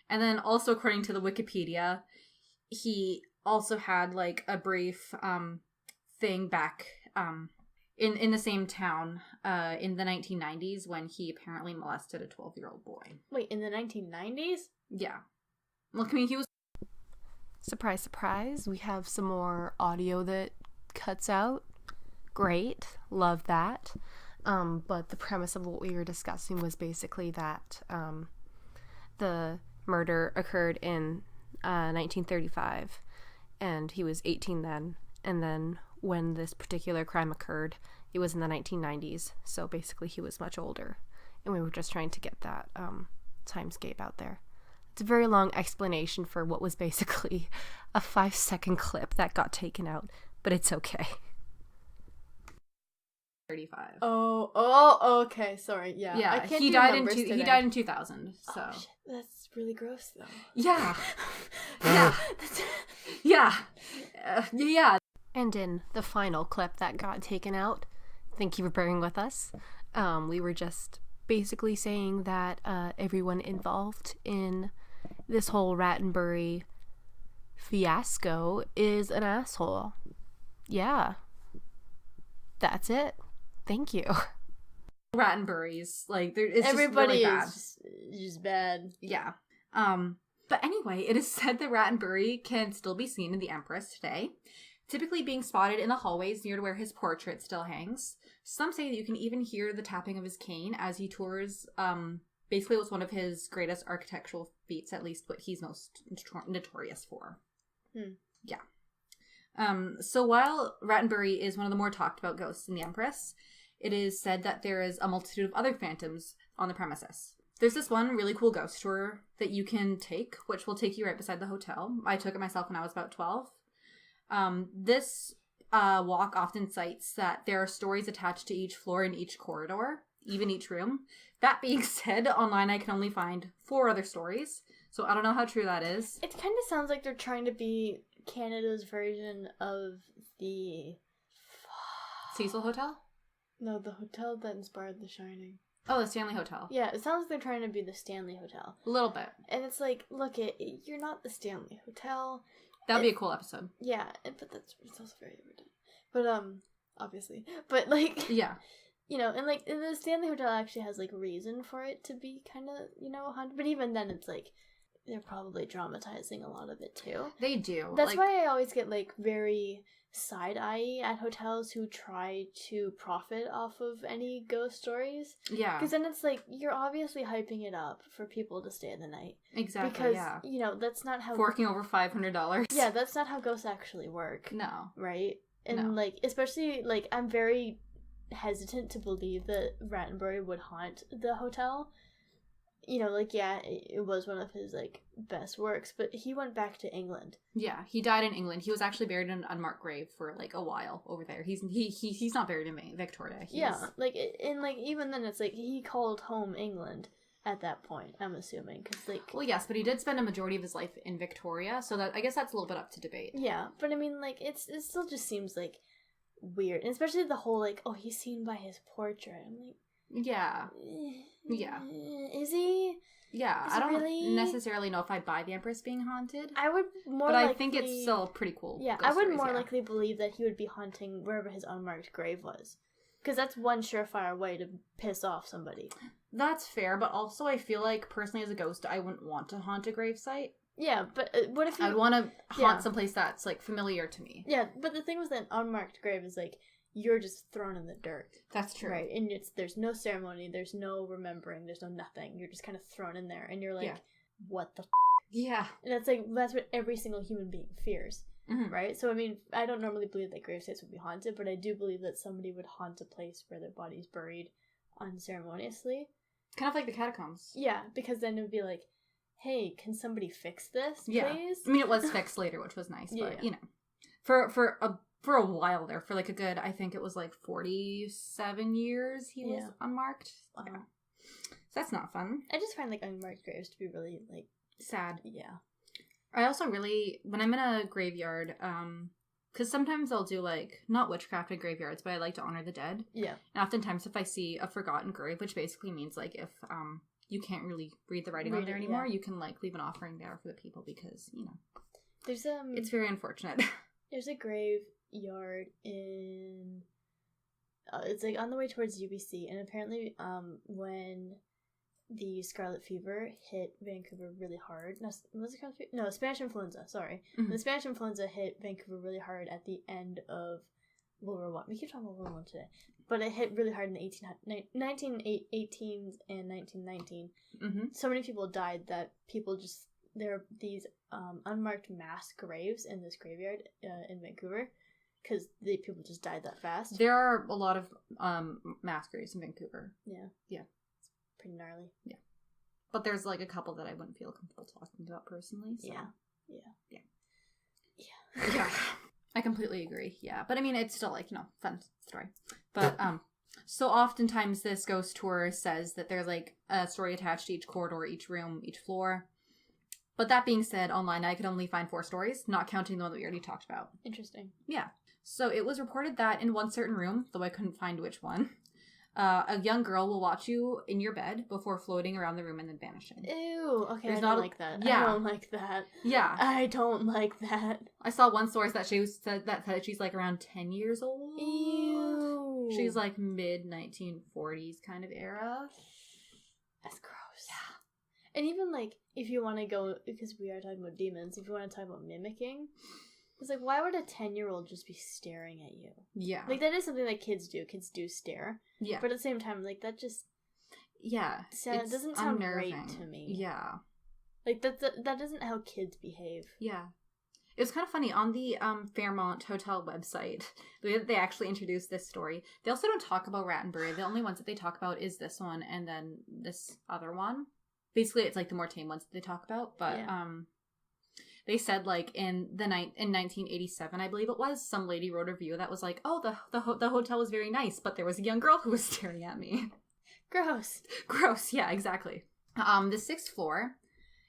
And then also, according to the Wikipedia, he also had a brief thing back in the same town in the 1990s when he apparently molested a 12-year-old boy. Wait, in the 1990s? Yeah. Look, I mean, he was... Surprise, surprise. We have some more audio that cuts out. Great. Love that. But the premise of what we were discussing was basically that the murder occurred in 1935, and he was 18 then. And then when this particular crime occurred, it was in the 1990s. So basically he was much older. And we were just trying to get that timescape out there. It's a very long explanation for what was basically a 5-second clip that got taken out. But it's okay. 35. Oh, okay. Sorry. Yeah. Yeah. I can't he do died numbers he today. died in 2000. So. Oh, shit. That's really gross, though. Yeah. Yeah. Yeah. Yeah. And in the final clip that got taken out, thank you for bearing with us. We were just basically saying that everyone involved in this whole Rattenbury fiasco is an asshole. Yeah. That's it. Thank you. Rattenbury's it's everybody just really bad. is just bad. Yeah. But anyway, it is said that Rattenbury can still be seen in the Empress today, typically being spotted in the hallways near to where his portrait still hangs. Some say that you can even hear the tapping of his cane as he tours. Basically, it was one of his greatest architectural feats, at least what he's most notorious for. Yeah. So while Rattenbury is one of the more talked about ghosts in the Empress, it is said that there is a multitude of other phantoms on the premises. There's this one really cool ghost tour that you can take, which will take you right beside the hotel. I took it myself when I was about 12. This walk often cites that there are stories attached to each floor in each corridor, even each room. That being said, online I can only find 4 other stories, so I don't know how true that is. It kind of sounds like they're trying to be Canada's version of the... Cecil Hotel? No, the hotel that inspired The Shining. Oh, the Stanley Hotel. Yeah, it sounds like they're trying to be the Stanley Hotel. A little bit. And it's like, look, you're not the Stanley Hotel. That would be a cool episode. Yeah, but it's also very overdone. But, obviously. But, like... Yeah. You know, and, like, the Stanley Hotel actually has, like, reason for it to be kind of, you know, haunted. But even then, it's like, they're probably dramatizing a lot of it, too. They do. That's why I always get, like, very side-eye at hotels who try to profit off of any ghost stories. Yeah. Because then it's like, you're obviously hyping it up for people to stay the night. Exactly, because, yeah. you know, that's not how... Forking over $500. Yeah, that's not how ghosts actually work. No. Right? And, No. like, especially, like, I'm very hesitant to believe that Rattenbury would haunt the hotel. You know, like, yeah, it was one of his, like, best works, but he went back to England. Yeah, he died in England. He was actually buried in an unmarked grave for, like, a while over there. He's not buried in Victoria. Yeah, like, and, like, even then it's like, he called home England at that point, I'm assuming, because, like... Well, yes, but he did spend a majority of his life in Victoria, so that I guess that's a little bit up to debate. Yeah, but I mean, like, it still just seems, like, weird. And especially the whole, like, oh, he's seen by his portrait. I'm like... Yeah. Yeah. Is he? Yeah, Is I don't really? necessarily know if I'd buy the Empress being haunted. I would more but likely... I think it's still pretty cool. Yeah, I would more likely believe that he would be haunting wherever his unmarked grave was. Because that's one surefire way to piss off somebody. That's fair, but also I feel like, personally as a ghost, I wouldn't want to haunt a gravesite. Yeah, but what if you... I'd want to haunt someplace that's, like, familiar to me. Yeah, but the thing with an unmarked grave is, like, you're just thrown in the dirt. That's true. Right, and there's no ceremony, there's no remembering, there's no nothing. You're just kind of thrown in there, and you're like, what the f***? Yeah. And that's what every single human being fears, right? So, I mean, I don't normally believe that gravesites would be haunted, but I do believe that somebody would haunt a place where their body's buried unceremoniously. Kind of like the catacombs. Yeah, because then it would be like, hey, can somebody fix this, please? Yeah. I mean, it was fixed later, which was nice, but, you know. For a while there, for like a good, I think it was like 47 years he was unmarked. Wow. Yeah. So that's not fun. I just find like unmarked graves to be really like sad. Yeah. I also really, when I'm in a graveyard, because sometimes I'll do like, not witchcrafted graveyards, but I like to honor the dead. Yeah. And oftentimes if I see a forgotten grave, which basically means like if you can't really read the writing on there anymore, you can like leave an offering there for the people because, you know. There's it's very unfortunate. There's a graveyard in it's like on the way towards UBC, and apparently when the Scarlet Fever hit Vancouver really hard. No, was it Scarlet Fever? No, Spanish influenza, sorry. Mm-hmm. The Spanish influenza hit Vancouver really hard at the end of World War I. We keep talking about World War I today. But it hit really hard in the 1918 and 1919. Mm-hmm. So many people died that people just... There are these unmarked mass graves in this graveyard in Vancouver because the people just died that fast. There are a lot of mass graves in Vancouver. Yeah. Yeah. It's pretty gnarly. Yeah. But there's like a couple that I wouldn't feel comfortable talking about personally. So. Yeah. Yeah. I completely agree. Yeah. But I mean, it's still like, you know, fun story. But so oftentimes this ghost tour says that there's like a story attached to each corridor, each room, each floor. But that being said, online I could only find 4 stories, not counting the one that we already talked about. Interesting. Yeah. So it was reported that in one certain room, though I couldn't find which one, a young girl will watch you in your bed before floating around the room and then vanishing. Ew. Okay, There's I don't like that. Yeah. I don't like that. Yeah. I don't like that. I saw one source that said that she's like around 10 years old. Ew. She's like mid-1940s kind of era. That's gross. Yeah. And even, like, if you want to go, because we are talking about demons, if you want to talk about mimicking, it's like, why would a 10-year-old just be staring at you? Yeah. Like, that is something that kids do. Kids do stare. Yeah. But at the same time, like, that just... Yeah. It doesn't sound unnerving. right to me. Yeah. Like, that isn't how kids behave. Yeah. It was kind of funny on the Fairmont Hotel website. The way that they actually introduced this story, they also don't talk about Rattenbury. The only ones that they talk about is this one and then this other one. Basically, it's like the more tame ones that they talk about. But they said like in 1987, I believe it was, some lady wrote a review that was like, "Oh, the hotel was very nice, but there was a young girl who was staring at me." Gross. Gross. Yeah, exactly. The 6th floor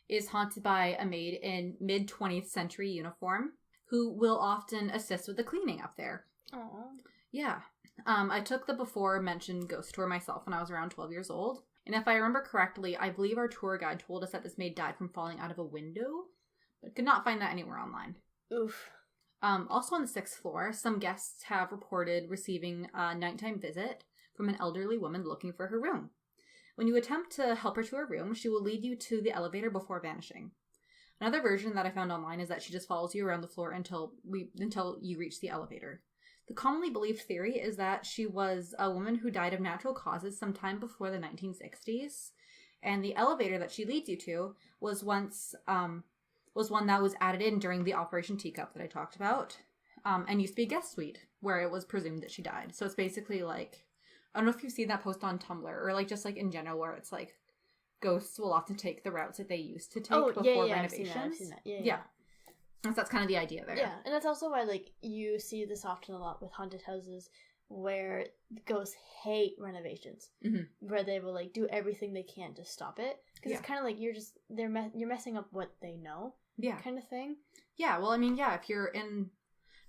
is haunted by a maid in mid-20th century uniform who will often assist with the cleaning up there. Aww. Yeah. I took the before-mentioned ghost tour myself when I was around 12 years old. And if I remember correctly, I believe our tour guide told us that this maid died from falling out of a window, but could not find that anywhere online. Oof. Also on the 6th floor, some guests have reported receiving a nighttime visit from an elderly woman looking for her room. When you attempt to help her to her room, she will lead you to the elevator before vanishing. Another version that I found online is that she just follows you around the floor until you reach the elevator. The commonly believed theory is that she was a woman who died of natural causes sometime before the 1960s, and the elevator that she leads you to was one that was added in during the Operation Teacup that I talked about, and used to be a guest suite where it was presumed that she died. So it's basically like, I don't know if you've seen that post on Tumblr or like just like in general where it's like ghosts will often take the routes that they used to take before renovations. I've seen that. Yeah. That's kind of the idea there. Yeah, and that's also why like you see this often a lot with haunted houses where ghosts hate renovations, where they will like do everything they can to stop it because it's kind of like you're messing up what they know, kind of thing. Yeah, well, I mean, if you're in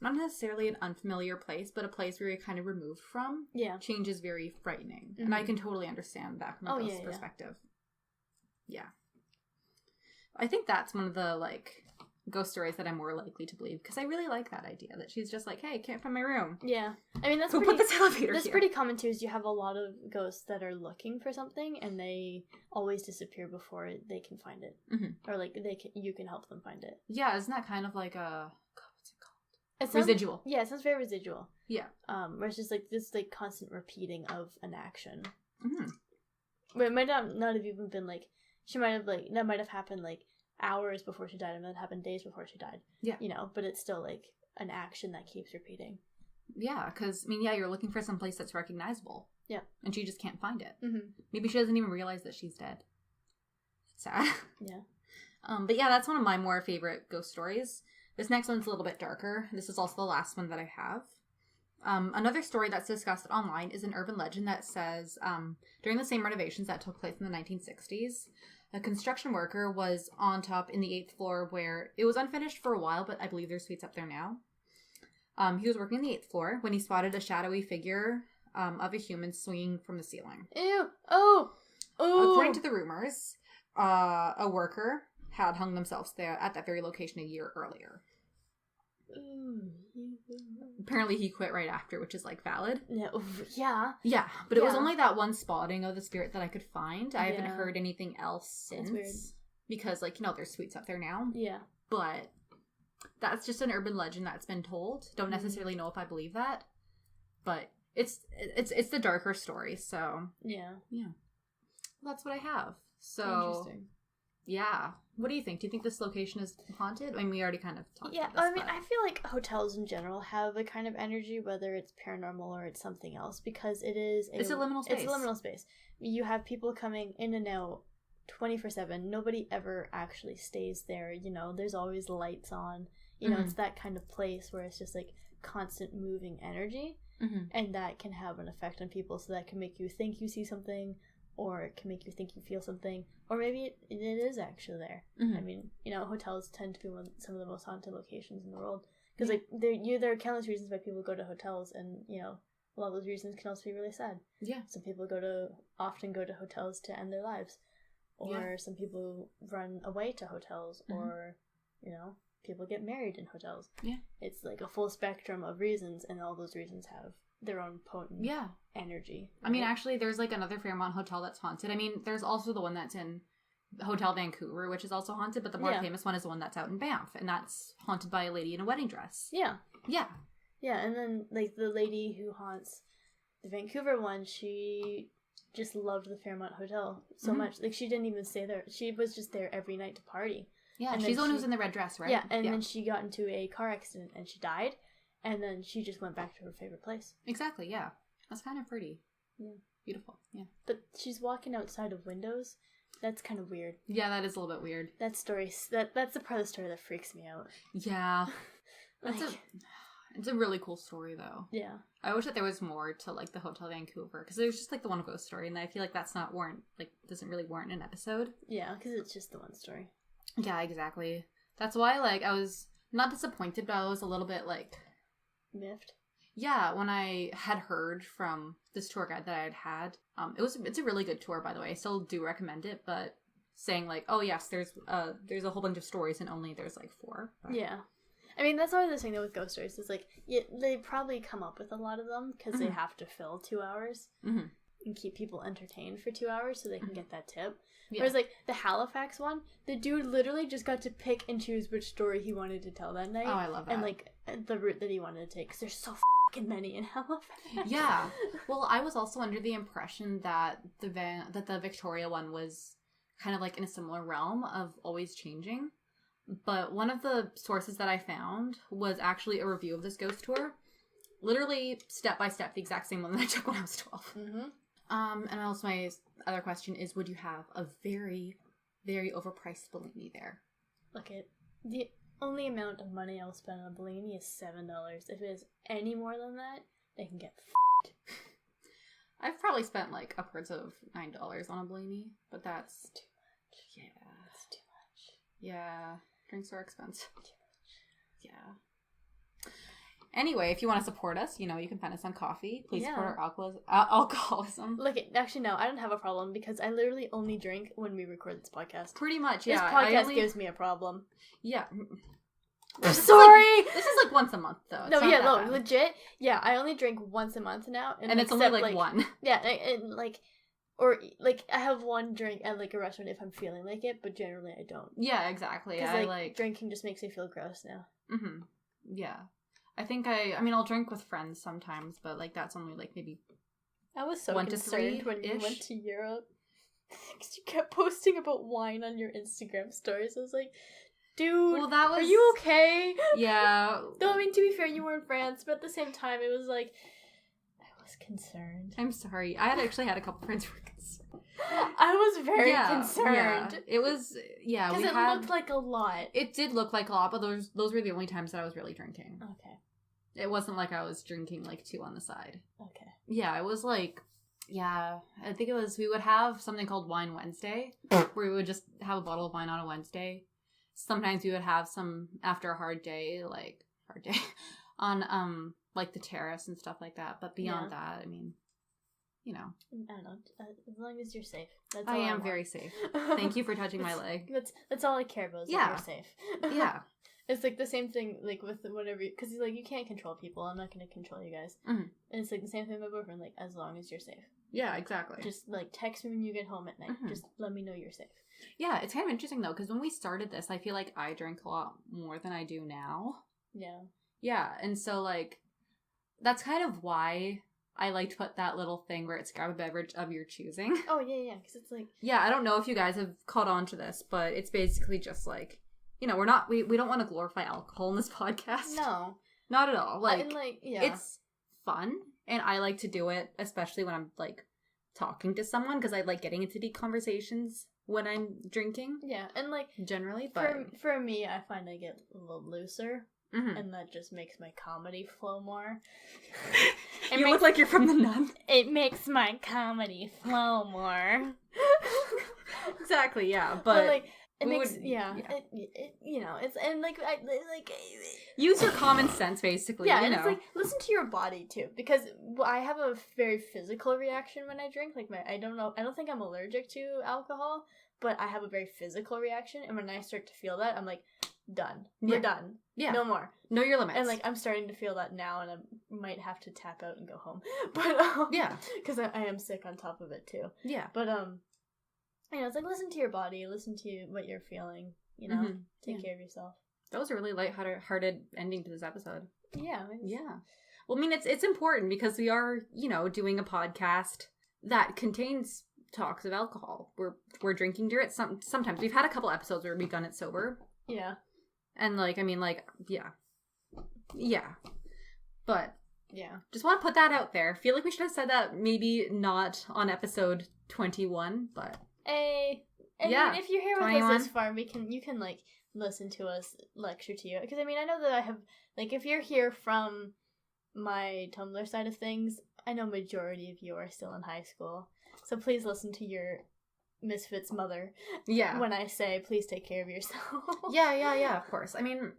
not necessarily an unfamiliar place, but a place where you're kind of removed from, change is very frightening. And I can totally understand that from a ghost's perspective. Yeah. I think that's one of the, like, ghost stories that I'm more likely to believe, because I really like that idea, that she's just like, hey, I can't find my room. Yeah. I mean, that's put this elevator That's here. pretty common, too, is you have a lot of ghosts that are looking for something, and they always disappear before they can find it. Or, like, you can help them find it. Yeah, isn't that kind of like a... It sounds, residual. Yeah, it sounds very residual. Yeah. Where it's just like this like constant repeating of an action. Where it might not have even been like, she might have like, that might have happened like hours before she died, and that happened days before she died. Yeah. You know, but it's still like an action that keeps repeating. Yeah, because, I mean, you're looking for some place that's recognizable. Yeah. And she just can't find it. Maybe she doesn't even realize that she's dead. Sad. Yeah. But yeah, that's one of my more favorite ghost stories. This next one's a little bit darker. This is also the last one that I have. Another story that's discussed online is an urban legend that says, during the same renovations that took place in the 1960s, a construction worker was on top in the 8th floor where it was unfinished for a while, but I believe there's suites up there now. He was working on the 8th floor when he spotted a shadowy figure of a human swinging from the ceiling. Ew! Oh! According to the rumors, a worker had hung themselves there at that very location a year earlier. Apparently he quit right after, which is like valid. Yeah, but it was only that one spotting of the spirit that I could find. I haven't heard anything else since, because like, there's suites up there now. But that's just an urban legend that's been told. Don't necessarily know if I believe that, but it's the darker story. So yeah, that's what I have. So interesting. Yeah. What do you think? Do you think this location is haunted? I mean, we already kind of talked about this. Yeah, I mean, I feel like hotels in general have a kind of energy, whether it's paranormal or it's something else, because it's a liminal space. It's a liminal space. You have people coming in and out 24/7. Nobody ever actually stays there. There's always lights on. It's that kind of place where it's just like constant moving energy, and that can have an effect on people. So that can make you think you see something, or it can make you think you feel something, or maybe it is actually there. I mean, hotels tend to be some of the most haunted locations in the world, because like there are countless reasons why people go to hotels, and a lot of those reasons can also be really sad. Yeah, some people often go to hotels to end their lives, or some people run away to hotels, or people get married in hotels. Yeah, it's like a full spectrum of reasons, and all those reasons have their own potent energy. Right? I mean, actually, there's like another Fairmont hotel that's haunted. I mean, there's also the one that's in Hotel Vancouver, which is also haunted, but the more famous one is the one that's out in Banff, and that's haunted by a lady in a wedding dress. Yeah, and then like the lady who haunts the Vancouver one, she just loved the Fairmont Hotel so much. Like, she didn't even stay there. She was just there every night to party. Yeah, and she's the one who's in the red dress, right? Yeah, and then she got into a car accident and she died, and then she just went back to her favorite place. Exactly, yeah. That's kind of pretty. Yeah. Beautiful, yeah. But she's walking outside of windows. That's kind of weird. Yeah, that is a little bit weird. That story, that's the part of the story that freaks me out. Yeah. Like, It's a really cool story, though. yeah. I wish that there was more to, like, the Hotel Vancouver, because there's just, like, the one ghost story, and I feel like that's not doesn't really warrant an episode. Yeah, because it's just the one story. Yeah, exactly. That's why, like, I was not disappointed, but I was a little bit, like... Miffed? Yeah, when I had heard from this tour guide that I had it's a really good tour, by the way. I still do recommend it, but saying, like, oh, yes, there's a whole bunch of stories, and only there's, like, 4. But... Yeah. I mean, that's always the thing, though, with ghost stories. Is, like, they probably come up with a lot of them, because they have to fill 2 hours. Mm-hmm. And keep people entertained for 2 hours so they can get that tip. Yeah. Whereas, like, the Halifax one, the dude literally just got to pick and choose which story he wanted to tell that night. Oh, I love that. And, like, the route that he wanted to take, because there's so fucking many in Halifax. Yeah. Well, I was also under the impression that the Victoria one was kind of, like, in a similar realm of always changing. But one of the sources that I found was actually a review of this ghost tour. Literally, step by step, the exact same one that I took when I was 12. Mm-hmm. And also my other question is, would you have a very, very overpriced Bellini there? Look, the only amount of money I'll spend on a Bellini is $7. If it is any more than that, they can get f***ed. I've probably spent, like, upwards of $9 on a Bellini, but that's... Too much. Yeah. That's too much. Yeah. Drinks are expensive. Too much. Yeah. Anyway, if you want to support us, you can find us on Coffee. Please support our alcoholism. Look, actually, no, I don't have a problem because I literally only drink when we record this podcast. Pretty much, yeah. This podcast gives me a problem. Yeah. Sorry! This is like once a month, though. It's legit. Yeah, I only drink once a month now. And it's only like one. Yeah, and I have one drink at, like, a restaurant if I'm feeling like it, but generally I don't. Yeah, exactly. Because, drinking just makes me feel gross now. Mm-hmm. Yeah. I think I'll drink with friends sometimes, but, like, that's only, like, maybe I was so 1 to concerned 3 when you went to Europe. Because you kept posting about wine on your Instagram stories. I was like, dude, are you okay? Yeah. Though, I mean, to be fair, you were in France, but at the same time, it was like, I was concerned. I'm sorry. I had a couple friends who were concerned. I was very concerned. Yeah. It was, because it looked like a lot. It did look like a lot, but those were the only times that I was really drinking. Okay. It wasn't like I was drinking, like, 2 on the side. Okay. Yeah, it was like, I think it was, we would have something called Wine Wednesday, where we would just have a bottle of wine on a Wednesday. Sometimes we would have some after a hard day, on, like, the terrace and stuff like that. But beyond that, I mean, I don't know. As long as you're safe. That's I all am want. very safe. Thank you for touching my leg. That's all I care about is that you're safe. Yeah. It's, like, the same thing, like, with whatever, because, like, you can't control people. I'm not going to control you guys. Mm-hmm. And it's, like, the same thing with my boyfriend, like, as long as you're safe. Yeah, exactly. Just, like, text me when you get home at night. Mm-hmm. Just let me know you're safe. Yeah, it's kind of interesting, though, because when we started this, I feel like I drank a lot more than I do now. Yeah. Yeah, and so, like, that's kind of why I like to put that little thing where it's grab a beverage of your choosing. Oh, yeah, because it's, like... Yeah, I don't know if you guys have caught on to this, but it's basically just, like, we don't want to glorify alcohol in this podcast. No. Not at all. Like, yeah. It's fun, and I like to do it, especially when I'm, like, talking to someone, because I like getting into deep conversations when I'm drinking. Yeah, and, like... Generally, but... For me, I find I get a little looser, mm-hmm. and that just makes my comedy flow more. You look like you're from The Nun. It makes my comedy flow more. Exactly, yeah, but like... It makes, it's, and, like, use your common sense, basically, and it's, like, listen to your body, too, because I have a very physical reaction when I drink, like, I don't think I'm allergic to alcohol, but I have a very physical reaction, and when I start to feel that, I'm like, done. We're done. Yeah. No more. Know your limits. And, like, I'm starting to feel that now, and I might have to tap out and go home, but, yeah. Because I am sick on top of it, too. Yeah. But, it's like, listen to your body, listen to what you're feeling, mm-hmm. Take care of yourself. That was a really lighthearted ending to this episode. Yeah. Yeah. Well, I mean, it's important because we are, doing a podcast that contains talks of alcohol. We're drinking during it. Sometimes we've had a couple episodes where we've done it sober, Yeah. And, like, I mean, like, yeah. Yeah. But, yeah. Just want to put that out there. Feel like we should have said that maybe not on episode 21, but... Hey. And yeah. if you're here with 21. us this far, you can, like, listen to us lecture to you. Because, I mean, I know that I have... Like, if you're here from my Tumblr side of things, I know majority of you are still in high school. So please listen to your misfit's mother. Yeah. When I say, please take care of yourself. Yeah, of course. I mean,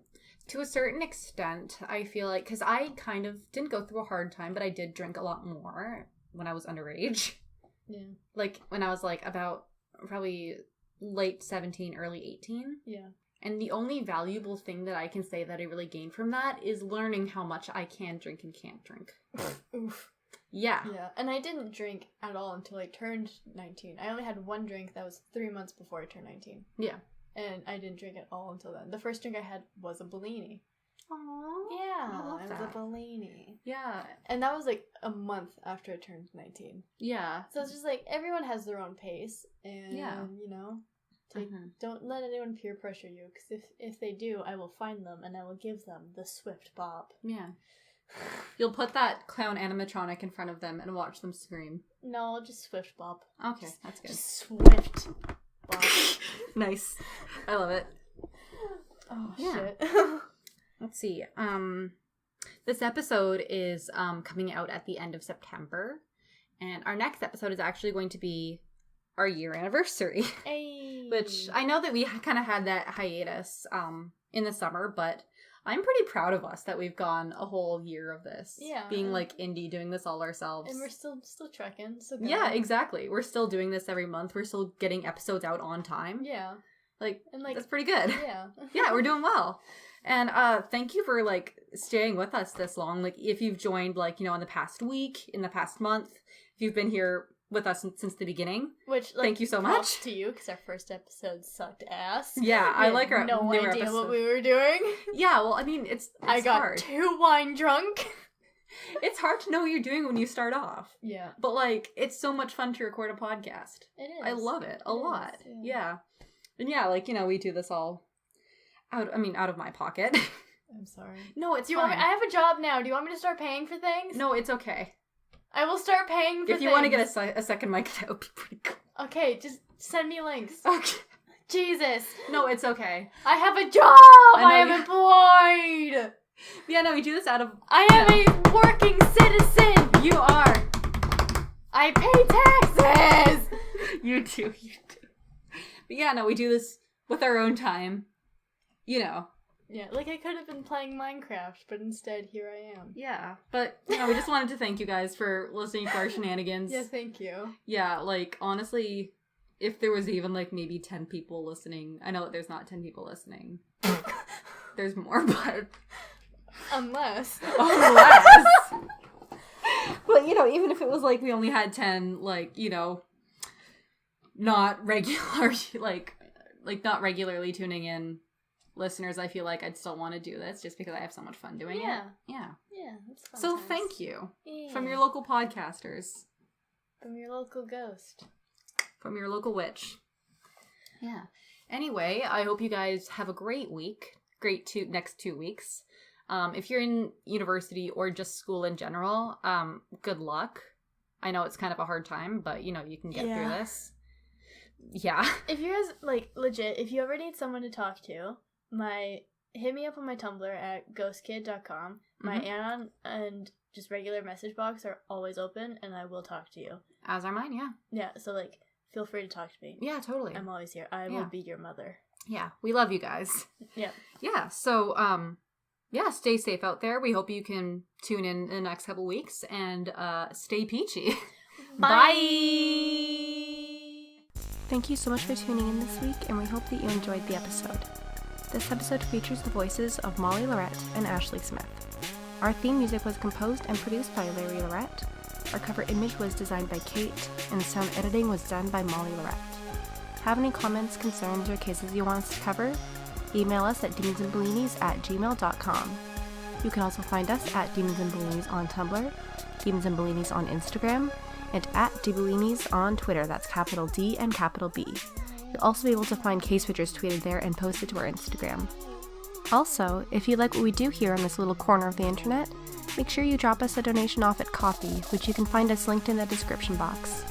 to a certain extent, I feel like, because I kind of didn't go through a hard time, but I did drink a lot more when I was underage. Yeah. Like, when I was, like, about probably late 17, early 18. Yeah. And the only valuable thing that I can say that I really gained from that is learning how much I can drink and can't drink. Oof. Yeah. Yeah, and I didn't drink at all until I turned 19. I only had one drink that was 3 months before I turned 19. Yeah. And I didn't drink at all until then. The first drink I had was a Bellini. Aww. Yeah, I love it that. was a Bellini. Yeah. And that was like a month after I turned 19. Yeah. So it's just like, everyone has their own pace. And, you know, don't let anyone peer pressure you. Because if they do, I will find them and I will give them the swift bop. Yeah. You'll put that clown animatronic in front of them and watch them scream. No, just swift bop. Okay, that's good. Just swift bop. Nice. I love it. Oh, yeah. shit. Let's see. This episode is coming out at the end of September. And our next episode is actually going to be our year anniversary. Hey. Which I know that we kind of had that hiatus in the summer, but I'm pretty proud of us that we've gone a whole year of this. Yeah. Being like indie, doing this all ourselves. And we're still trekking. So yeah, exactly. We're still doing this every month. We're still getting episodes out on time. Yeah. Like, and like, that's pretty good. Yeah. Yeah, we're doing well. And thank you for like staying with us this long. Like, if you've joined, like, you know, in the past week, in the past month, if you've been here with us since the beginning, which, like, thank you so much to you, because our first episode sucked ass. Yeah, I like our no newer idea episode. what we were doing. Yeah, well, I mean, it's I got hard. too wine drunk. It's hard to know what you're doing when you start off. Yeah, but like, it's so much fun to record a podcast. It is. I love it a lot. Yeah. And yeah, like, you know, we do this all out of my pocket. I'm sorry. No, it's fine. I have a job now. Do you want me to start paying for things? No, it's okay. I will start paying for things. If you want to get a second mic, that would be pretty cool. Okay, just send me links. Okay. Jesus. No, it's okay. I have a job. I am employed. Yeah, no, we do this out of... I am a working citizen. You are. I pay taxes. You do. But yeah, no, we do this with our own time. You know. Yeah, like I could have been playing Minecraft, but instead here I am. Yeah, but, you know, we just wanted to thank you guys for listening to our shenanigans. Yeah, thank you. Yeah, like, honestly, if there was even, like, maybe 10 people listening, I know that there's not 10 people listening. There's more, but... Unless. But, you know, even if it was, like, we only had 10, like, you know, not regular, like, not regularly tuning in listeners, I feel like I'd still want to do this just because I have so much fun doing it. Yeah. Yeah, that's fun. So times. thank you. Yeah. From your local podcasters. From your local ghost. From your local witch. Yeah. Anyway, I hope you guys have a great week. Next 2 weeks. If you're in university or just school in general, good luck. I know it's kind of a hard time, but, you know, you can get through this. Yeah. If you guys, like, legit, if you ever need someone to talk to, hit me up on my Tumblr at ghostkid.com. My anon and just regular message box are always open, and I will talk to you. As are mine, yeah. Yeah, so, like, feel free to talk to me. Yeah, totally. I'm always here. I will be your mother. Yeah, we love you guys. Yeah. Yeah, so, stay safe out there. We hope you can tune in the next couple weeks, and stay peachy. Bye! Thank you so much for tuning in this week, and we hope that you enjoyed the episode. This episode features the voices of Molly Lorette and Ashley Smith. Our theme music was composed and produced by Larry Lorette. Our cover image was designed by Kate, and sound editing was done by Molly Lorette. Have any comments, concerns, or cases you want us to cover? Email us at demonsandbellinis@gmail.com. You can also find us at Demons and Bellinis on Tumblr, Demons and Bellinis on Instagram, and at DeBellinis on Twitter. That's capital D and capital B. You'll also be able to find case pictures tweeted there and posted to our Instagram. Also, if you like what we do here on this little corner of the internet, make sure you drop us a donation off at Ko-fi, which you can find us linked in the description box.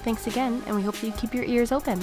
Thanks again, and we hope that you keep your ears open.